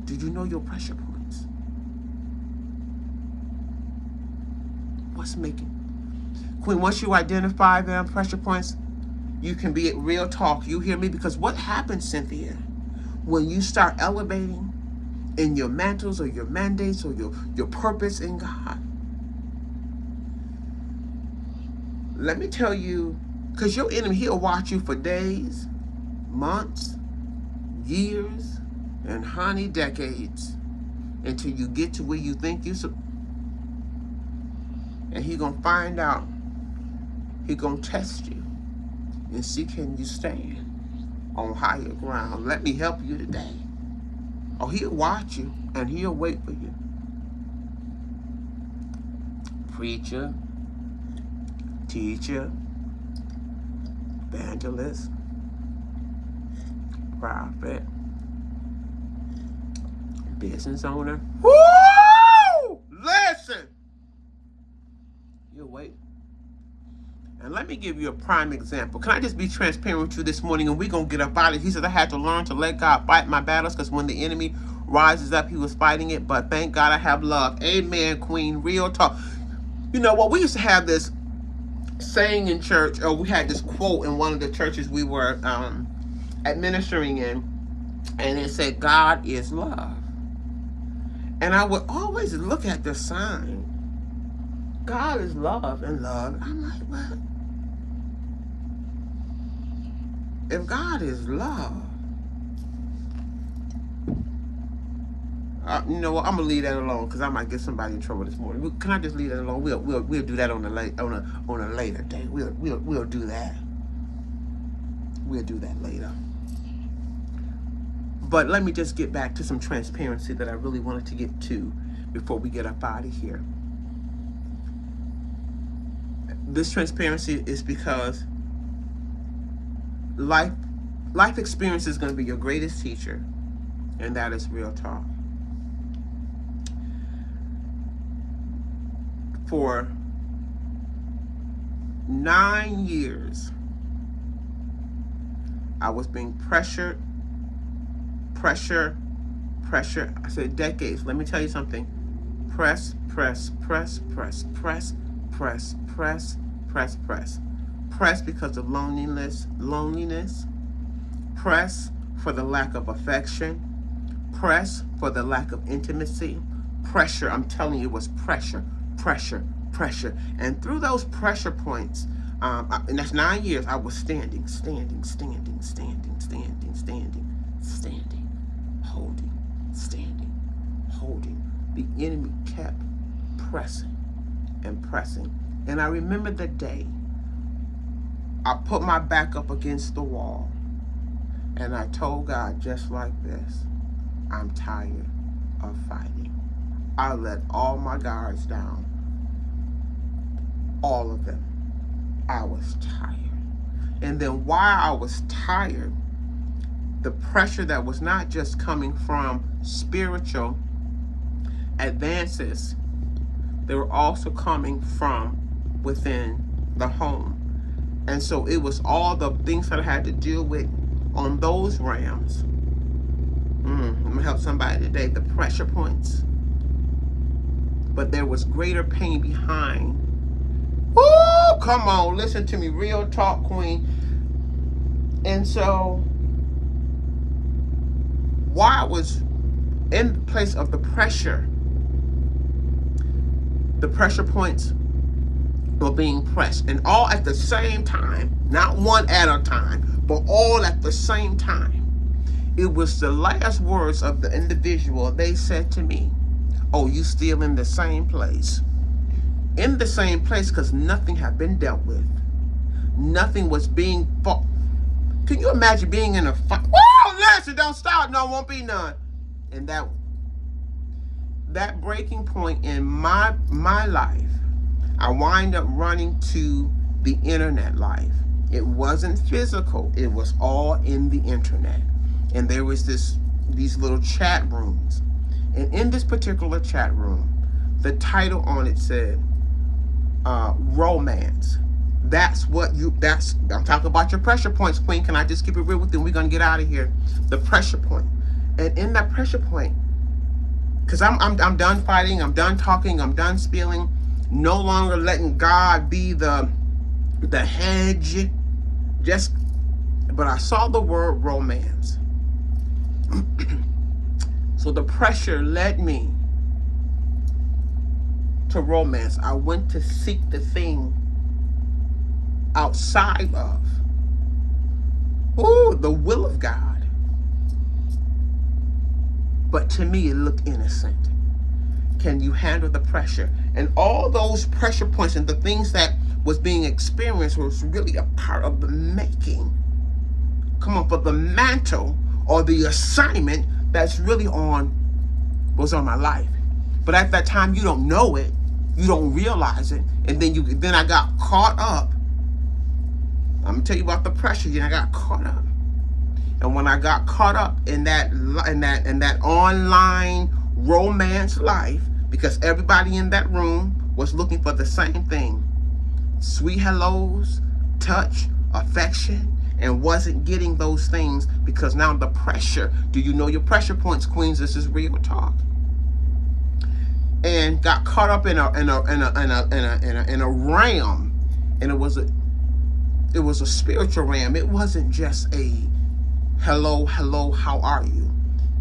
Did you know your pressure points? What's making? Queen, once you identify them pressure points, you can be at real talk. You hear me? Because what happens, Cynthia, when you start elevating in your mantles or your mandates or your purpose in God, let me tell you, because your enemy, he'll watch you for days, months, years, and honey, decades, until you get to where you think you should. And he gonna find out. He gonna test you and see, can you stand on higher ground? Let me help you today. Oh, he'll watch you and he'll wait for you. Preacher, teacher, evangelist, prophet, business owner. Woo! Listen. You'll wait. And let me give you a prime example. Can I just be transparent with you this morning? And we're going to get up out of it. He said, I had to learn to let God fight my battles, because when the enemy rises up, he was fighting it. But thank God I have love. Amen, Queen. Real talk. You know what? We used to have this saying in church, or we had this quote in one of the churches we were administering in. And it said, God is love. And I would always look at the sign. God is love and love. I'm like, what? If God is love, you know what? I'm gonna leave that alone because I might get somebody in trouble this morning. Can I just leave that alone? We'll do that on a later day. We'll do that. We'll do that later. But let me just get back to some transparency that I really wanted to get to before we get up out of here. This transparency is because life experience is going to be your greatest teacher, and that is real talk. For 9 years, I was being pressured. I said decades. Let me tell you something. Press. Press because of loneliness. Press for the lack of affection. Press for the lack of intimacy. Pressure, I'm telling you, it was pressure. And through those pressure points, and that's 9 years, I was standing, holding. The enemy kept pressing. And I remember the day I put my back up against the wall and I told God just like this, I'm tired of fighting. I let all my guards down. All of them. I was tired. And then while I was tired, the pressure that was not just coming from spiritual advances, they were also coming from within the home. And so it was all the things that I had to deal with on those realms. I'm going to help somebody today. The pressure points. But there was greater pain behind. Woo! Come on, listen to me. Real talk, Queen. And so while I was in the place of the pressure, the pressure points were being pressed, and all at the same time, not one at a time, but all at the same time. It was the last words of the individual. They said to me, "Oh, you still in the same place." In the same place, because nothing had been dealt with. Nothing was being fought. Can you imagine being in a fight? Whoa, listen, don't stop. No, won't be none. And that breaking point in my life, I wind up running to the internet life. It wasn't physical. It was all in the internet. And there was these little chat rooms. And in this particular chat room, the title on it said, romance. I'm talking about your pressure points, Queen. Can I just keep it real with you? We're going to get out of here. The pressure point. And in that pressure point, because I'm done fighting, I'm done talking, I'm done spilling, no longer letting God be the hedge. But I saw the word romance. So the pressure led me to romance. I went to seek the thing outside of the will of God. But to me, it looked innocent. Can you handle the pressure? And all those pressure points and the things that was being experienced was really a part of the making. Come on, for the mantle or the assignment that's really was on my life. But at that time, you don't know it. You don't realize it. And then I got caught up. I'm gonna tell you about the pressure. Then I got caught up. And when I got caught up in that online romance life, because everybody in that room was looking for the same thing. Sweet hellos, touch, affection, and wasn't getting those things because now the pressure. Do you know your pressure points, Queens? This is real talk. And got caught up in a realm, and it was a spiritual realm. It wasn't just a hello, how are you?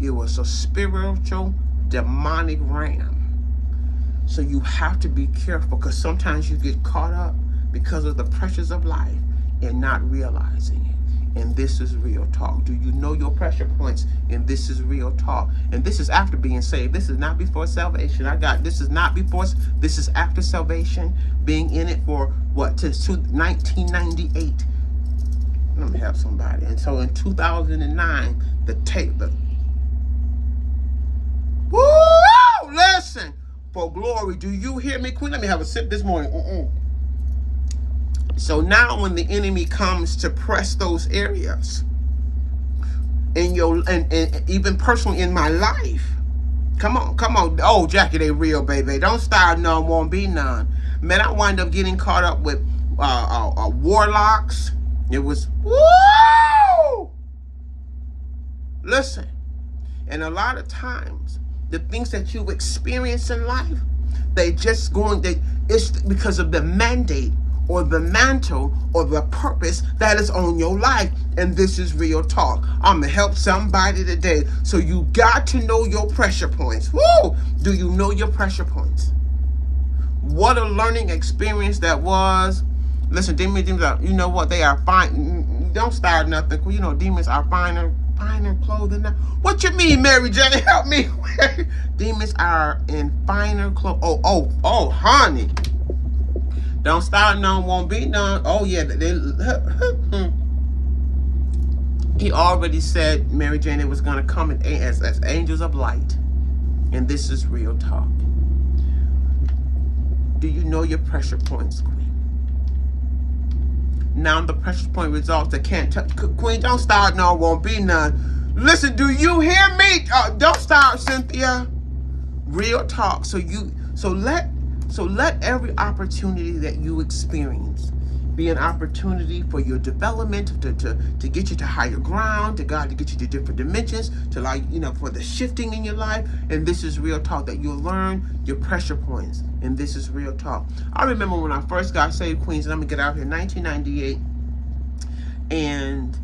It was a spiritual, demonic realm. So you have to be careful, because sometimes you get caught up because of the pressures of life and not realizing it. And this is real talk. Do you know your pressure points? And this is real talk. And this is after being saved. This is not before salvation. This is after salvation, being in it for since 1998. Let me have somebody. And so in 2009, woo! Listen, for glory. Do you hear me, Queen? Let me have a sip this morning. So now when the enemy comes to press those areas and even personally in my life, come on. Oh, Jackie, they real, baby. Don't start none, won't be none. Man, I wind up getting caught up with warlocks. It was, woo! Listen, and a lot of times, the things that you experience in life, it's because of the mandate or the mantle or the purpose that is on your life. And this is real talk. I'm going to help somebody today. So you got to know your pressure points. Woo! Do you know your pressure points? What a learning experience that was. Listen, demons are, you know what? They are fine. Don't start nothing. You know, demons are finer clothing now. What you mean, Mary Jane? Help me. Demons are in finer clothes. Oh, honey. Don't start none, won't be none. Oh, yeah. He already said, Mary Jane, it was going to come as angels of light. And this is real talk. Do you know your pressure points, Queen? Now the pressure point results that can't touch. Queen, don't start none, won't be none. Listen, do you hear me? Don't start, Cynthia. Real talk. So let every opportunity that you experience be an opportunity for your development, to get you to higher ground, to God to get you to different dimensions, to for the shifting in your life. And this is real talk, that you'll learn your pressure points. And this is real talk. I remember when I first got saved, Queens, and I'm gonna get out here, 1998, and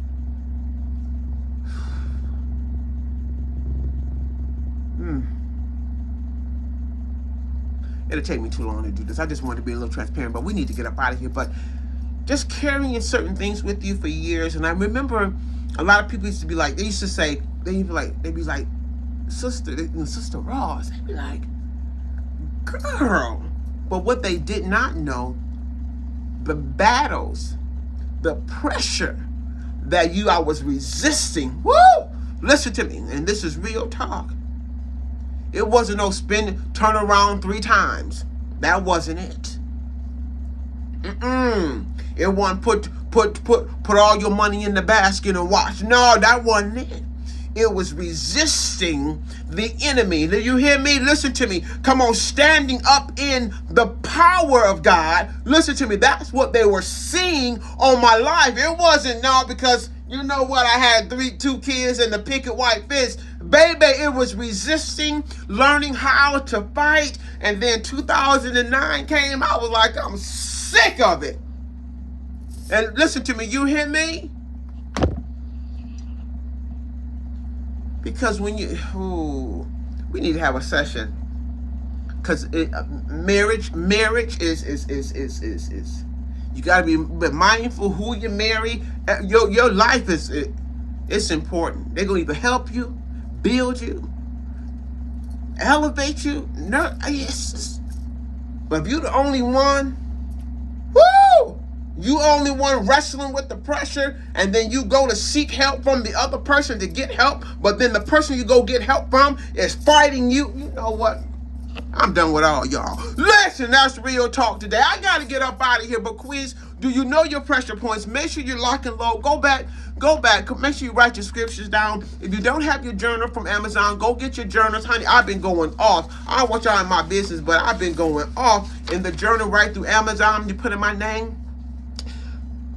It'll take me too long to do this. I just wanted to be a little transparent, but we need to get up out of here. But just carrying certain things with you for years. And I remember a lot of people used to be like, they used to say, they'd be like, Sister Ross. They'd be like, girl. But what they did not know, the battles, the pressure that I was resisting. Woo! Listen to me, and this is real talk. It wasn't no turn around 3 times. That wasn't it. It wasn't put all your money in the basket and watch. No, that wasn't it. It was resisting the enemy. Do you hear me? Listen to me. Come on, standing up in the power of God. Listen to me. That's what they were seeing on my life. It wasn't because you know what? I had 2 kids and the picket white fence. Baby, it was resisting, learning how to fight. And then 2009 came. I was like, I'm sick of it. And listen to me. You hear me? Because when we need to have a session. Because marriage is you got to be mindful who you marry. Your life it's important. They're going to either help you, build you, elevate you. No, yes. But if you're the only one, woo! You only one wrestling with the pressure, and then you go to seek help from the other person to get help, but then the person you go get help from is fighting you. You know what? I'm done with all y'all. Listen, that's real talk today. I got to get up out of here, but Queens, do you know your pressure points? Make sure you're lock and load. Go back. Make sure you write your scriptures down. If you don't have your journal from Amazon, go get your journals. Honey, I've been going off. I don't want y'all in my business, but I've been going off in the journal right through Amazon. You put in my name.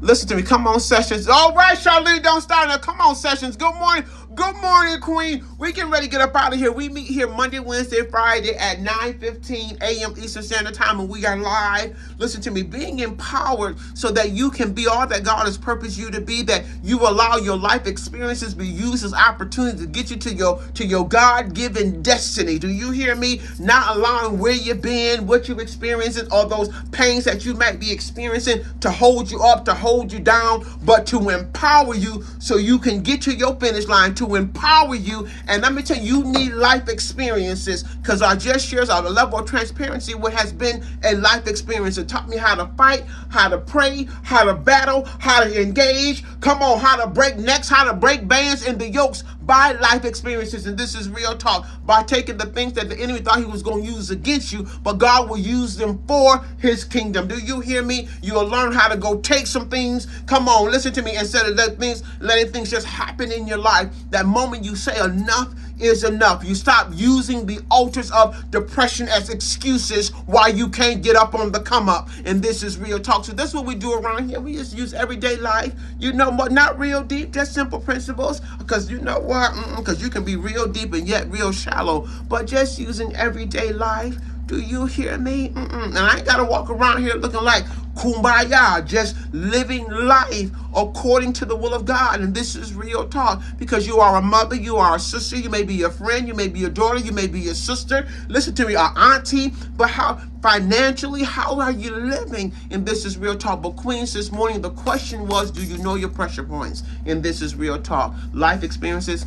Listen to me. Come on, Sessions. All right, Charlene, don't start now. Come on, Sessions. Good morning. Good morning, Queen. We getting ready to get up out of here. We meet here Monday, Wednesday, Friday at 9:15 a.m. Eastern Standard Time, and we are live. Listen to me. Being empowered so that you can be all that God has purposed you to be, that you allow your life experiences be used as opportunities to get you to your God-given destiny. Do you hear me? Not allowing where you've been, what you've experienced, or those pains that you might be experiencing to hold you up, to hold you down, but to empower you so you can get to your finish line, to empower you. And let me tell you, you need life experiences, because I just shared a level of transparency what has been a life experience. It taught me how to fight, how to pray, how to battle, how to engage. Come on, how to break necks, how to break bands and the yokes by life experiences. And this is real talk. By taking the things that the enemy thought he was going to use against you, but God will use them for his kingdom. Do you hear me? You'll learn how to go take some things. Come on, listen to me. Instead of letting things just happen in your life, that moment you say enough is enough. You stop using the altars of depression as excuses why you can't get up on the come up. And this is real talk. So that's what we do around here. We just use everyday life. You know what? Not real deep, just simple principles. Because you know what? Because you can be real deep and yet real shallow. But just using everyday life. Do you hear me? And I ain't got to walk around here looking like kumbaya, just living life according to the will of God. And this is real talk, because you are a mother, you are a sister, you may be a friend, you may be a daughter, you may be a sister. Listen to me, an auntie. But how financially, how are you living? And this is real talk. But Queens, this morning, the question was, do you know your pressure points? And this is real talk. Life experiences,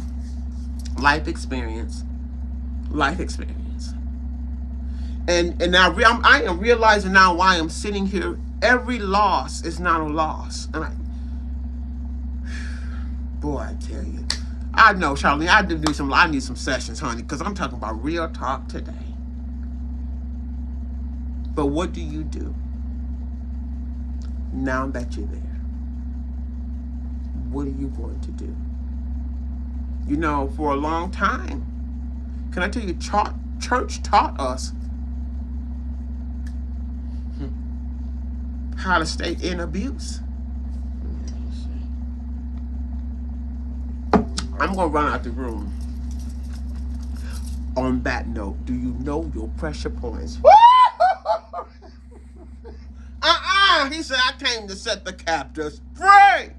life experience, life experience. And now I am realizing now why I'm sitting here. Every loss is not a loss. And boy, I tell you, I know, Charlene, I need some sessions, honey, because I'm talking about real talk today. But what do you do now that you're there? What are you going to do? You know, for a long time, can I tell you, church taught us how to stay in abuse. I'm going to run out the room. On that note, do you know your pressure points? He said, I came to set the captives free.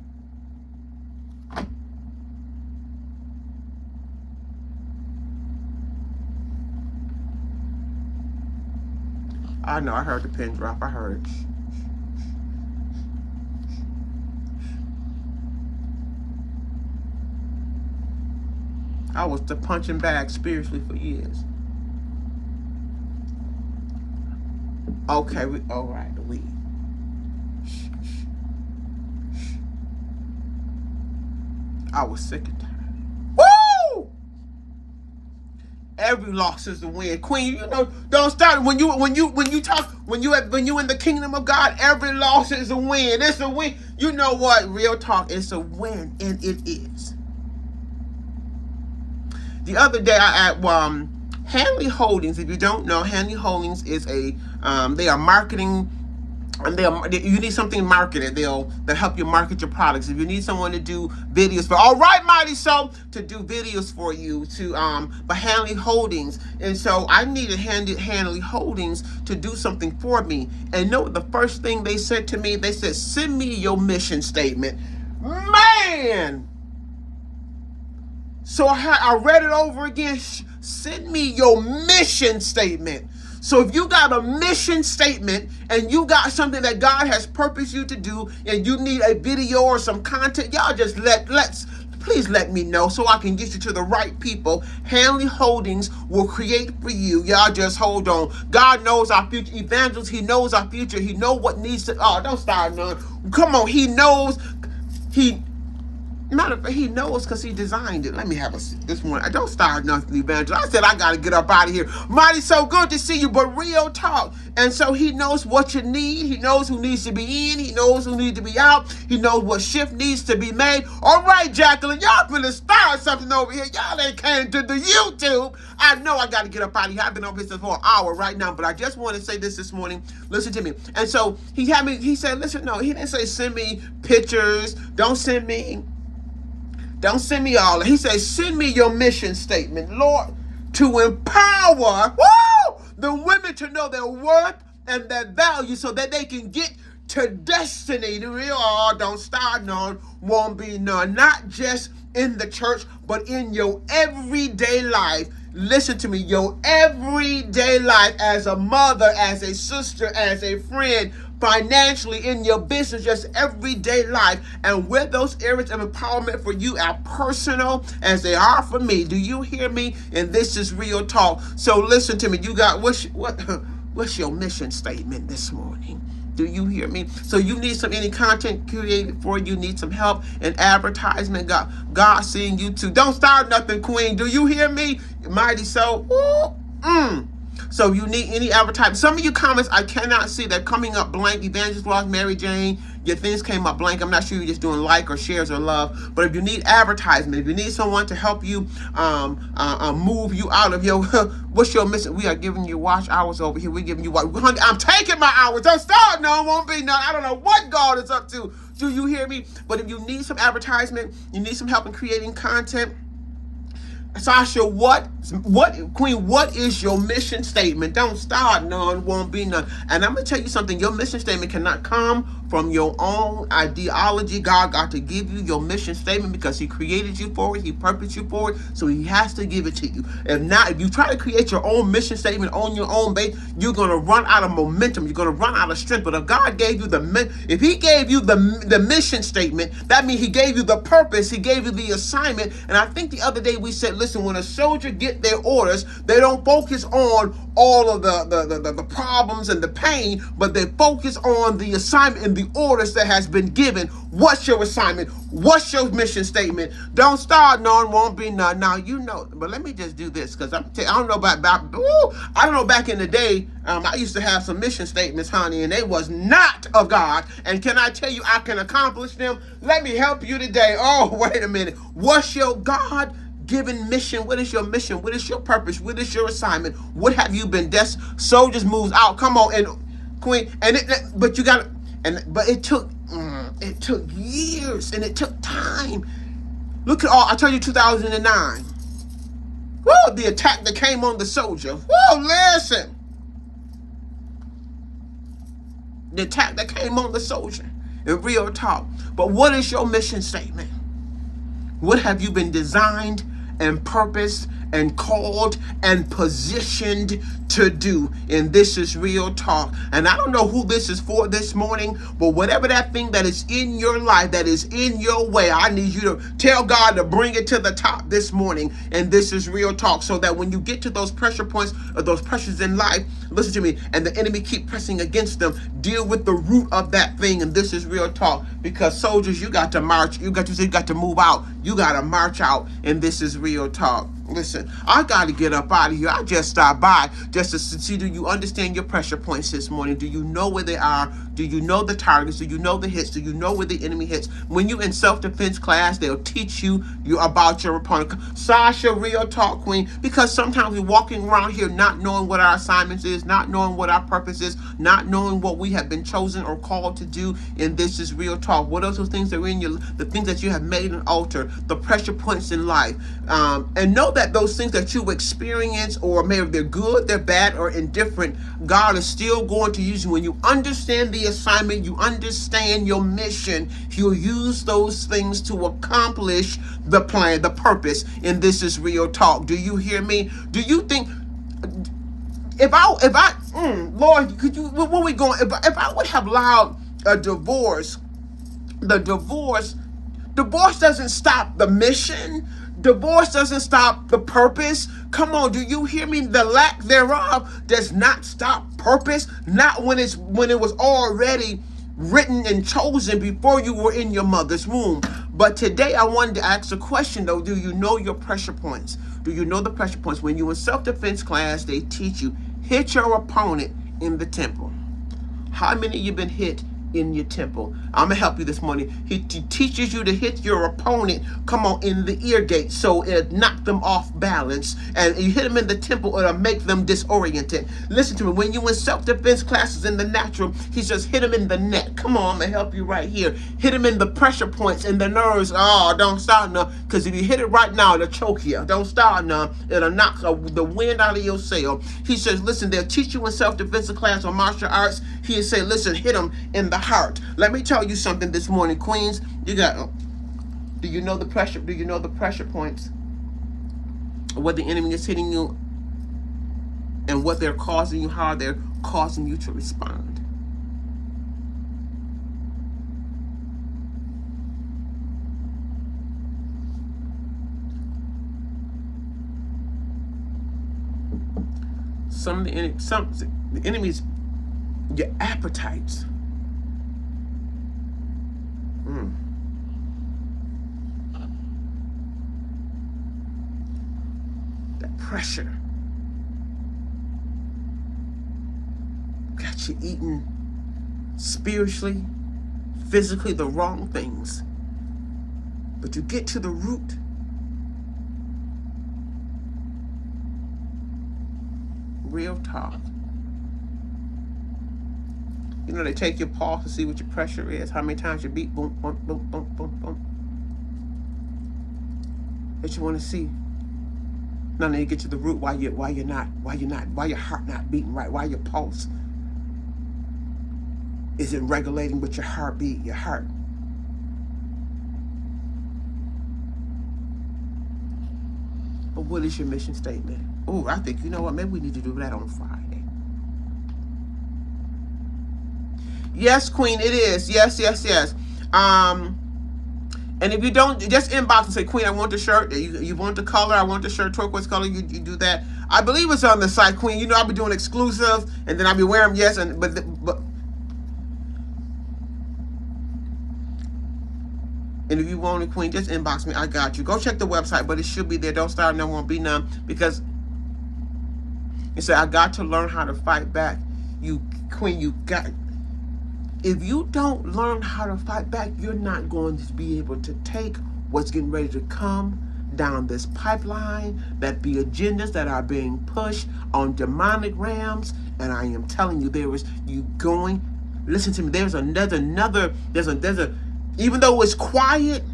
I know, I heard the pin drop. I heard it. I was the punching bag spiritually for years. Okay, all right, I was sick and tired. Woo! Every loss is a win, Queen. You know, don't start when you in the kingdom of God. Every loss is a win. It's a win. You know what? Real talk. It's a win, and it is. The other day, I at Hanley Holdings. If you don't know, Hanley Holdings is they are marketing. And you need something marketed. They'll help you market your products. If you need someone to do videos for, all right, Mighty Soul, to do videos for you but Hanley Holdings. And so I needed Hanley Holdings to do something for me. And know what the first thing they said to me? They said, send me your mission statement. Man! So I read it over again. Send me your mission statement. So if you got a mission statement and you got something that God has purposed you to do and you need a video or some content, y'all just please let me know so I can get you to the right people. Hanley Holdings will create for you. Y'all just hold on. God knows our future. Evangelist, he knows our future. He knows what needs to, don't start none. Come on, he knows. Matter of fact, he knows because he designed it. Let me have this morning. I don't start nothing, Evangelist. I said I got to get up out of here. Mighty, so good to see you, but real talk. And so he knows what you need. He knows who needs to be in. He knows who needs to be out. He knows what shift needs to be made. All right, Jacqueline, y'all finna start something over here. Y'all ain't came to the YouTube. I know I got to get up out of here. I've been over here for an hour right now, but I just want to say this morning. Listen to me. And so he said, listen, no, he didn't say send me pictures. Don't send me all. He says, send me your mission statement, Lord, to empower the women to know their worth and their value so that they can get to destiny. Don't start none, won't be none. Not just in the church, but in your everyday life. Listen to me, your everyday life as a mother, as a sister, as a friend, financially, in your business, just everyday life. And where those areas of empowerment for you are personal as they are for me. Do you hear me? And this is real talk. So listen to me. You got what's your mission statement this morning? Do you hear me? So you need any content created for you, need some help in advertisement. God seeing you too. Don't start nothing, Queen. Do you hear me? Mighty Soul. So you need any advertisement. Some of you comments I cannot see. They're coming up blank. Evangelist Ross, Mary Jane, your things came up blank. I'm not sure you're just doing like or shares or love. But if you need advertisement, if you need someone to help you move you out of your, what's your mission? We are giving you watch hours over here. We're giving you what? I'm taking my hours. Don't start. No, it won't be none. I don't know what God is up to. Do you hear me? But if you need some advertisement, you need some help in creating content, Sasha, Queen, what is your mission statement? Don't start none, won't be none. And I'm going to tell you something. Your mission statement cannot come from your own ideology. God got to give you your mission statement because he created you for it. He purposed you for it. So he has to give it to you. If not, if you try to create your own mission statement on your own base, you're going to run out of momentum. You're going to run out of strength. But if God gave you if he gave you the mission statement, that means he gave you the purpose. He gave you the assignment. And I think the other day we said, listen, when a soldier get their orders, they don't focus on all of the problems and the pain, but they focus on the assignment and the orders that has been given. What's your assignment? What's your mission statement? Don't start none, won't be none. Now you know, but let me just do this because I don't know I don't know back in the day. I used to have some mission statements, honey, and they was not of God. And can I tell you, I can accomplish them? Let me help you today. Oh, wait a minute. What's your God given mission? What is your mission? What is your purpose? What is your assignment? What have you been? Soldiers moves out. Come on, and Queen, but you got, but it took years and it took time. Look at I told you 2009. Whoa, the attack that came on the soldier. Whoa, listen. The attack that came on the soldier. In real talk. But what is your mission statement? What have you been designed and purposed and called and positioned to do. And this is Real Talk. And I don't know who this is for this morning, but whatever that thing that is in your life, that is in your way, I need you to tell God to bring it to the top this morning. And this is Real Talk, so that when you get to those pressure points or those pressures in life, listen to me, and the enemy keep pressing against them, deal with the root of that thing. And this is Real Talk, because soldiers, you got to march. You got to move out. You got to march out. And this is Real Talk. Listen, I got to get up out of here. I just stopped by just to see, do you understand your pressure points this morning? Do you know where they are? Do you know the targets? Do you know the hits? Do you know where the enemy hits? When you in self-defense class, they'll teach you about your opponent. Sasha, Real Talk Queen, because sometimes we're walking around here not knowing what our assignments is, not knowing what our purpose is, not knowing what we have been chosen or called to do. And this is Real Talk. What are those things that are in you, the things that you have made an altar, the pressure points in life? And know that those things that you experience, or maybe they're good, they're bad, or indifferent, God is still going to use you. When you understand the assignment, you understand your mission, He'll use those things to accomplish the plan, the purpose. And this is Real Talk. Do you hear me? Do you think, Lord, could you, where we going? If I would have allowed a divorce, divorce doesn't stop the mission. Divorce doesn't stop the purpose. Come on, do you hear me? The lack thereof does not stop purpose. Not when it was already written and chosen before you were in your mother's womb. But today I wanted to ask a question though. Do you know your pressure points? Do you know the pressure points? When you're in self-defense class, they teach you, hit your opponent in the temple. How many of you been hit in your temple? I'm gonna help you this morning. He teaches you to hit your opponent, come on, in the ear gate, so it knock them off balance. And you hit them in the temple, it'll make them disoriented. Listen to me, when you in self-defense classes in the natural, he says hit them in the neck. Come on, I'm gonna help you right here. Hit them in the pressure points and the nerves. Oh, don't start now, because if you hit it right now, it'll choke you. Don't start now, it'll knock the wind out of your sail. He says, listen, they'll teach you in self-defense class or martial arts. He'll say, listen, hit them in the heart. Let me tell you something this morning, Queens. Do you know the pressure? Do you know the pressure points? What the enemy is hitting you, and what they're causing you, how they're causing you to respond. The enemy's your appetites. That pressure got you eating spiritually, physically the wrong things. But you get to the root. Real talk. You know, they take your pulse to see what your pressure is, how many times you beat, boom, boom, boom, boom, boom, boom. That you want to see. Now you get to the root, why your heart not beating right, why your pulse isn't regulating with your heartbeat, your heart. But what is your mission statement? Oh, I think, you know what, maybe we need to do that on Friday. Yes, Queen, it is. Yes. And if you don't, just inbox and say, Queen, I want the shirt. You want the color, I want the shirt, turquoise color, you do that. I believe it's on the site, Queen. You know, I'll be doing exclusives, and then I'll be wearing them, yes, but and if you want it, Queen, just inbox me. I got you. Go check the website, but it should be there. Don't start, there won't be none, because you say, I got to learn how to fight back. Queen, you got. If you don't learn how to fight back, you're not going to be able to take what's getting ready to come down this pipeline, that the agendas that are being pushed on demonic realms. And I am telling you, listen to me, there's even though it's quiet,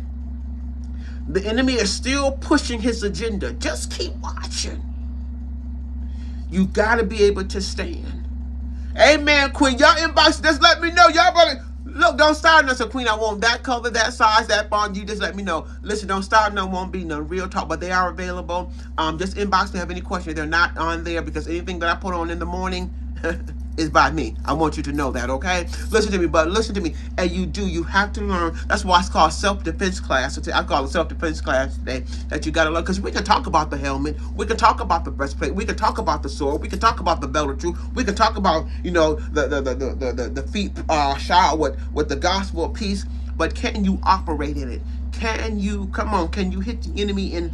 the enemy is still pushing his agenda. Just keep watching. You got to be able to stand. Amen, Queen. Y'all inbox, just let me know. Y'all better Look, don't start none. So, Queen, I want that color, that size, that font. You just let me know. Listen, don't start none. Won't be none. Real talk, but they are available. Just inbox me if you have any questions. They're not on there because anything that I put on in the morning is by me. I want you to know that, okay? Listen to me, but listen to me. And you have to learn. That's why it's called self-defense class. I call it self-defense class today, that you got to learn. Because we can talk about the helmet. We can talk about the breastplate. We can talk about the sword. We can talk about the belt of truth. We can talk about, the feet shod with the gospel of peace. But can you operate in it? Can you hit the enemy in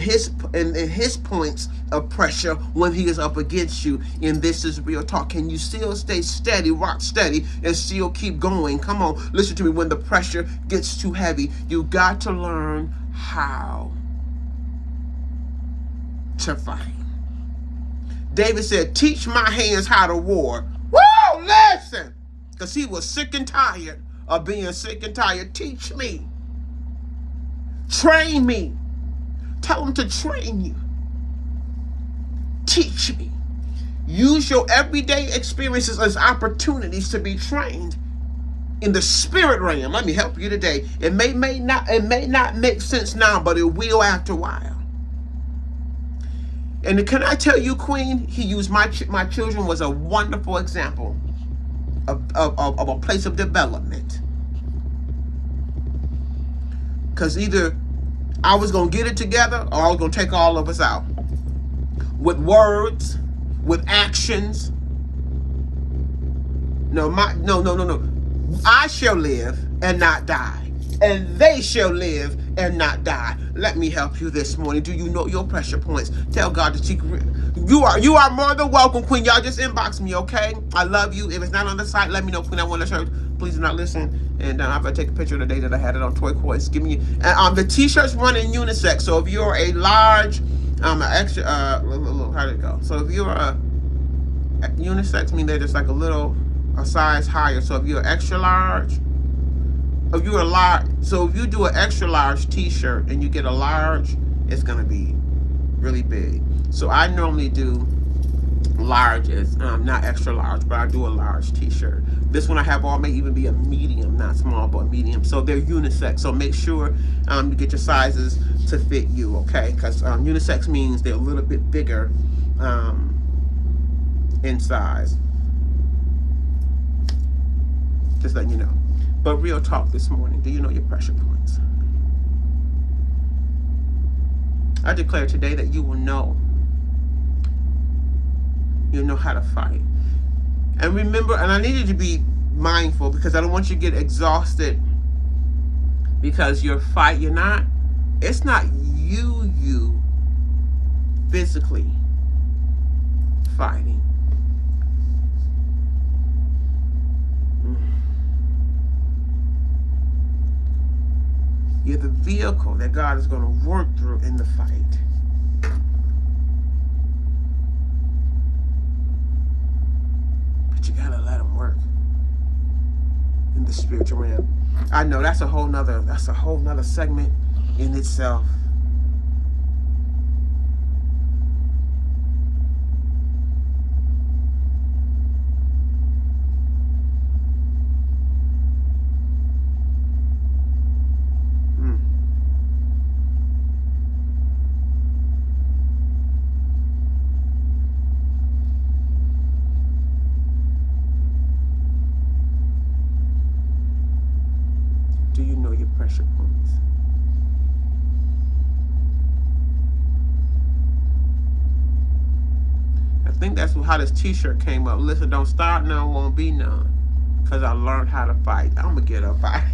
his points of pressure when he is up against you? And this is real talk. Can you still stay steady, rock steady, and still keep going? Come on, listen to me. When the pressure gets too heavy, you got to learn how to fight. David said, "Teach my hands how to war." Whoa, listen, because he was sick and tired of being sick and tired. Teach me. Train me. Tell him to train you. Teach me. Use your everyday experiences as opportunities to be trained in the spirit realm. Let me help you today. It may not make sense now, but it will after a while. And can I tell you, Queen, he used my children was a wonderful example of a place of development. Because either I was going to get it together or I was going to take all of us out. With words, with actions. No. I shall live and not die. And they shall live and not die. Let me help you this morning. Do you know your pressure points? Tell God the secret. You are more than welcome, Queen. Y'all just inbox me, okay? I love you. If it's not on the site, let me know, Queen. I want to show. Please do not listen. And I'm going to take a picture of the day that I had it on turquoise. Give me. The t-shirts run in unisex. So if you're a large, extra, how did it go? So if you're a unisex, mean they're just like a size higher. So if you're extra large, if you're a large, so if you do an extra large t-shirt and you get a large, it's going to be really big. So I normally do larges, not extra large, but I do a large t-shirt. This one I have on may even be a medium, not small, but medium. So they're unisex. So make sure you get your sizes to fit you, okay? Because unisex means they're a little bit bigger in size. Just letting you know. But real talk this morning, do you know your pressure points? I declare today that you will know. You'll know how to fight. And remember, and I need you to be mindful because I don't want you to get exhausted because it's not you physically fighting. You're the vehicle that God is going to work through in the fight. But you got to let him work in the spiritual realm. I know that's a whole nother segment in itself. Do you know your pressure points? I think that's how this t-shirt came up. Listen, don't start none, won't be none. Because I learned how to fight. I'm going to get up fight.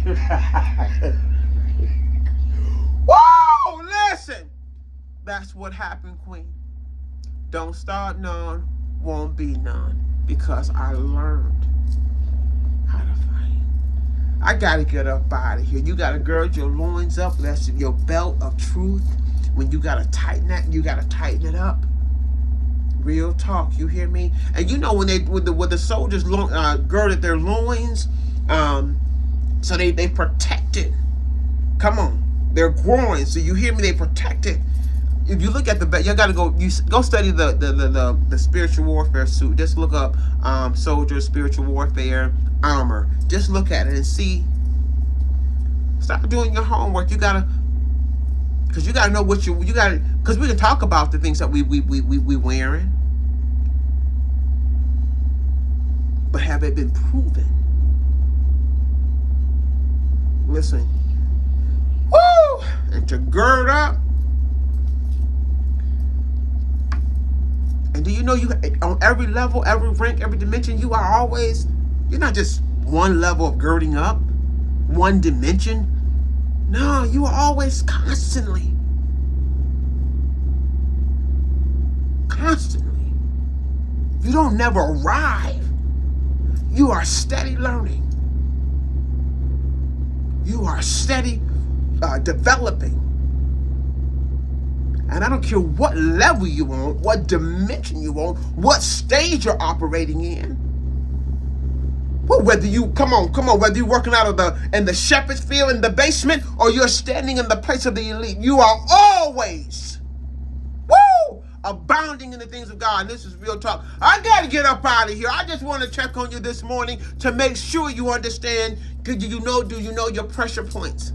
Whoa, listen. That's what happened, Queen. Don't start none, won't be none. Because I learned how to fight. I gotta get up out of here. You gotta gird your loins up. That's your belt of truth. When you gotta tighten that, you gotta tighten it up. Real talk, you hear me? And you know when the soldiers girded their loins, so they protected. Come on, their groins. So you hear me? They protected if you look at the, you gotta go. You go study the spiritual warfare suit. Just look up soldier spiritual warfare armor. Just look at it and see. Stop doing your homework. You gotta, because you gotta know what you gotta. Because we can talk about the things that we wearing, but have it been proven? Listen. Woo! And to gird up. And do you know you on every level, every rank, every dimension, you are always, you're not just one level of girding up, one dimension. No, you are always constantly. You don't never arrive. You are steady learning. You are steady developing. And I don't care what level you on, what dimension you on, what stage you're operating in. Well, whether you whether you're working out of in the shepherd's field in the basement, or you're standing in the place of the elite, you are always, abounding in the things of God. And this is real talk. I gotta get up out of here. I just want to check on you this morning to make sure you understand. Do you know your pressure points?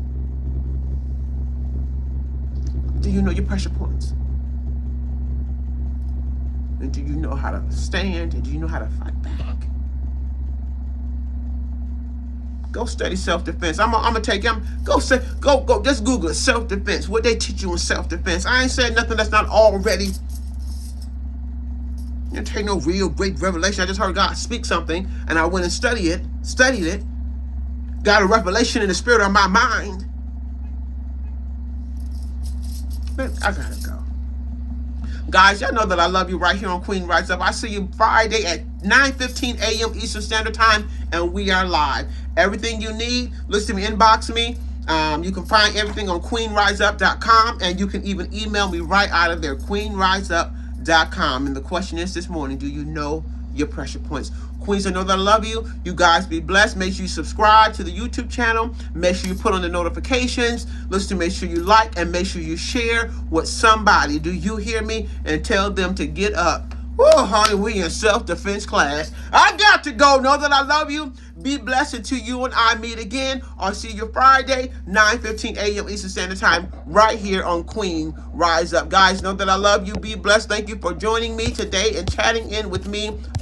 Do you know your pressure points? And do you know how to stand? And do you know how to fight back? Go study self-defense. I'm gonna take them. Go just Google it, self-defense. What they teach you in self-defense. I ain't said nothing that's not already. You didn't take no real great revelation. I just heard God speak something, and I went and studied it. Got a revelation in the spirit of my mind. Man, I gotta go. Guys, y'all know that I love you right here on Queen Rise Up. I see you Friday at 9:15 a.m. Eastern Standard Time, and we are live. Everything you need, listen to me, inbox me. You can find everything on queenriseup.com, and you can even email me right out of there, queenriseup.com. And the question is this morning, do you know your pressure points? Queens, I know that I love you. You guys be blessed. Make sure you subscribe to the YouTube channel. Make sure you put on the notifications. Listen to, make sure you like, and make sure you share with somebody. Do you hear me? And tell them to get up. Oh, honey, we in self-defense class. I got to go. Know that I love you. Be blessed until you and I meet again. I'll see you Friday, 9:15 a.m. Eastern Standard Time, right here on Queen Rise Up. Guys, know that I love you. Be blessed. Thank you for joining me today and chatting in with me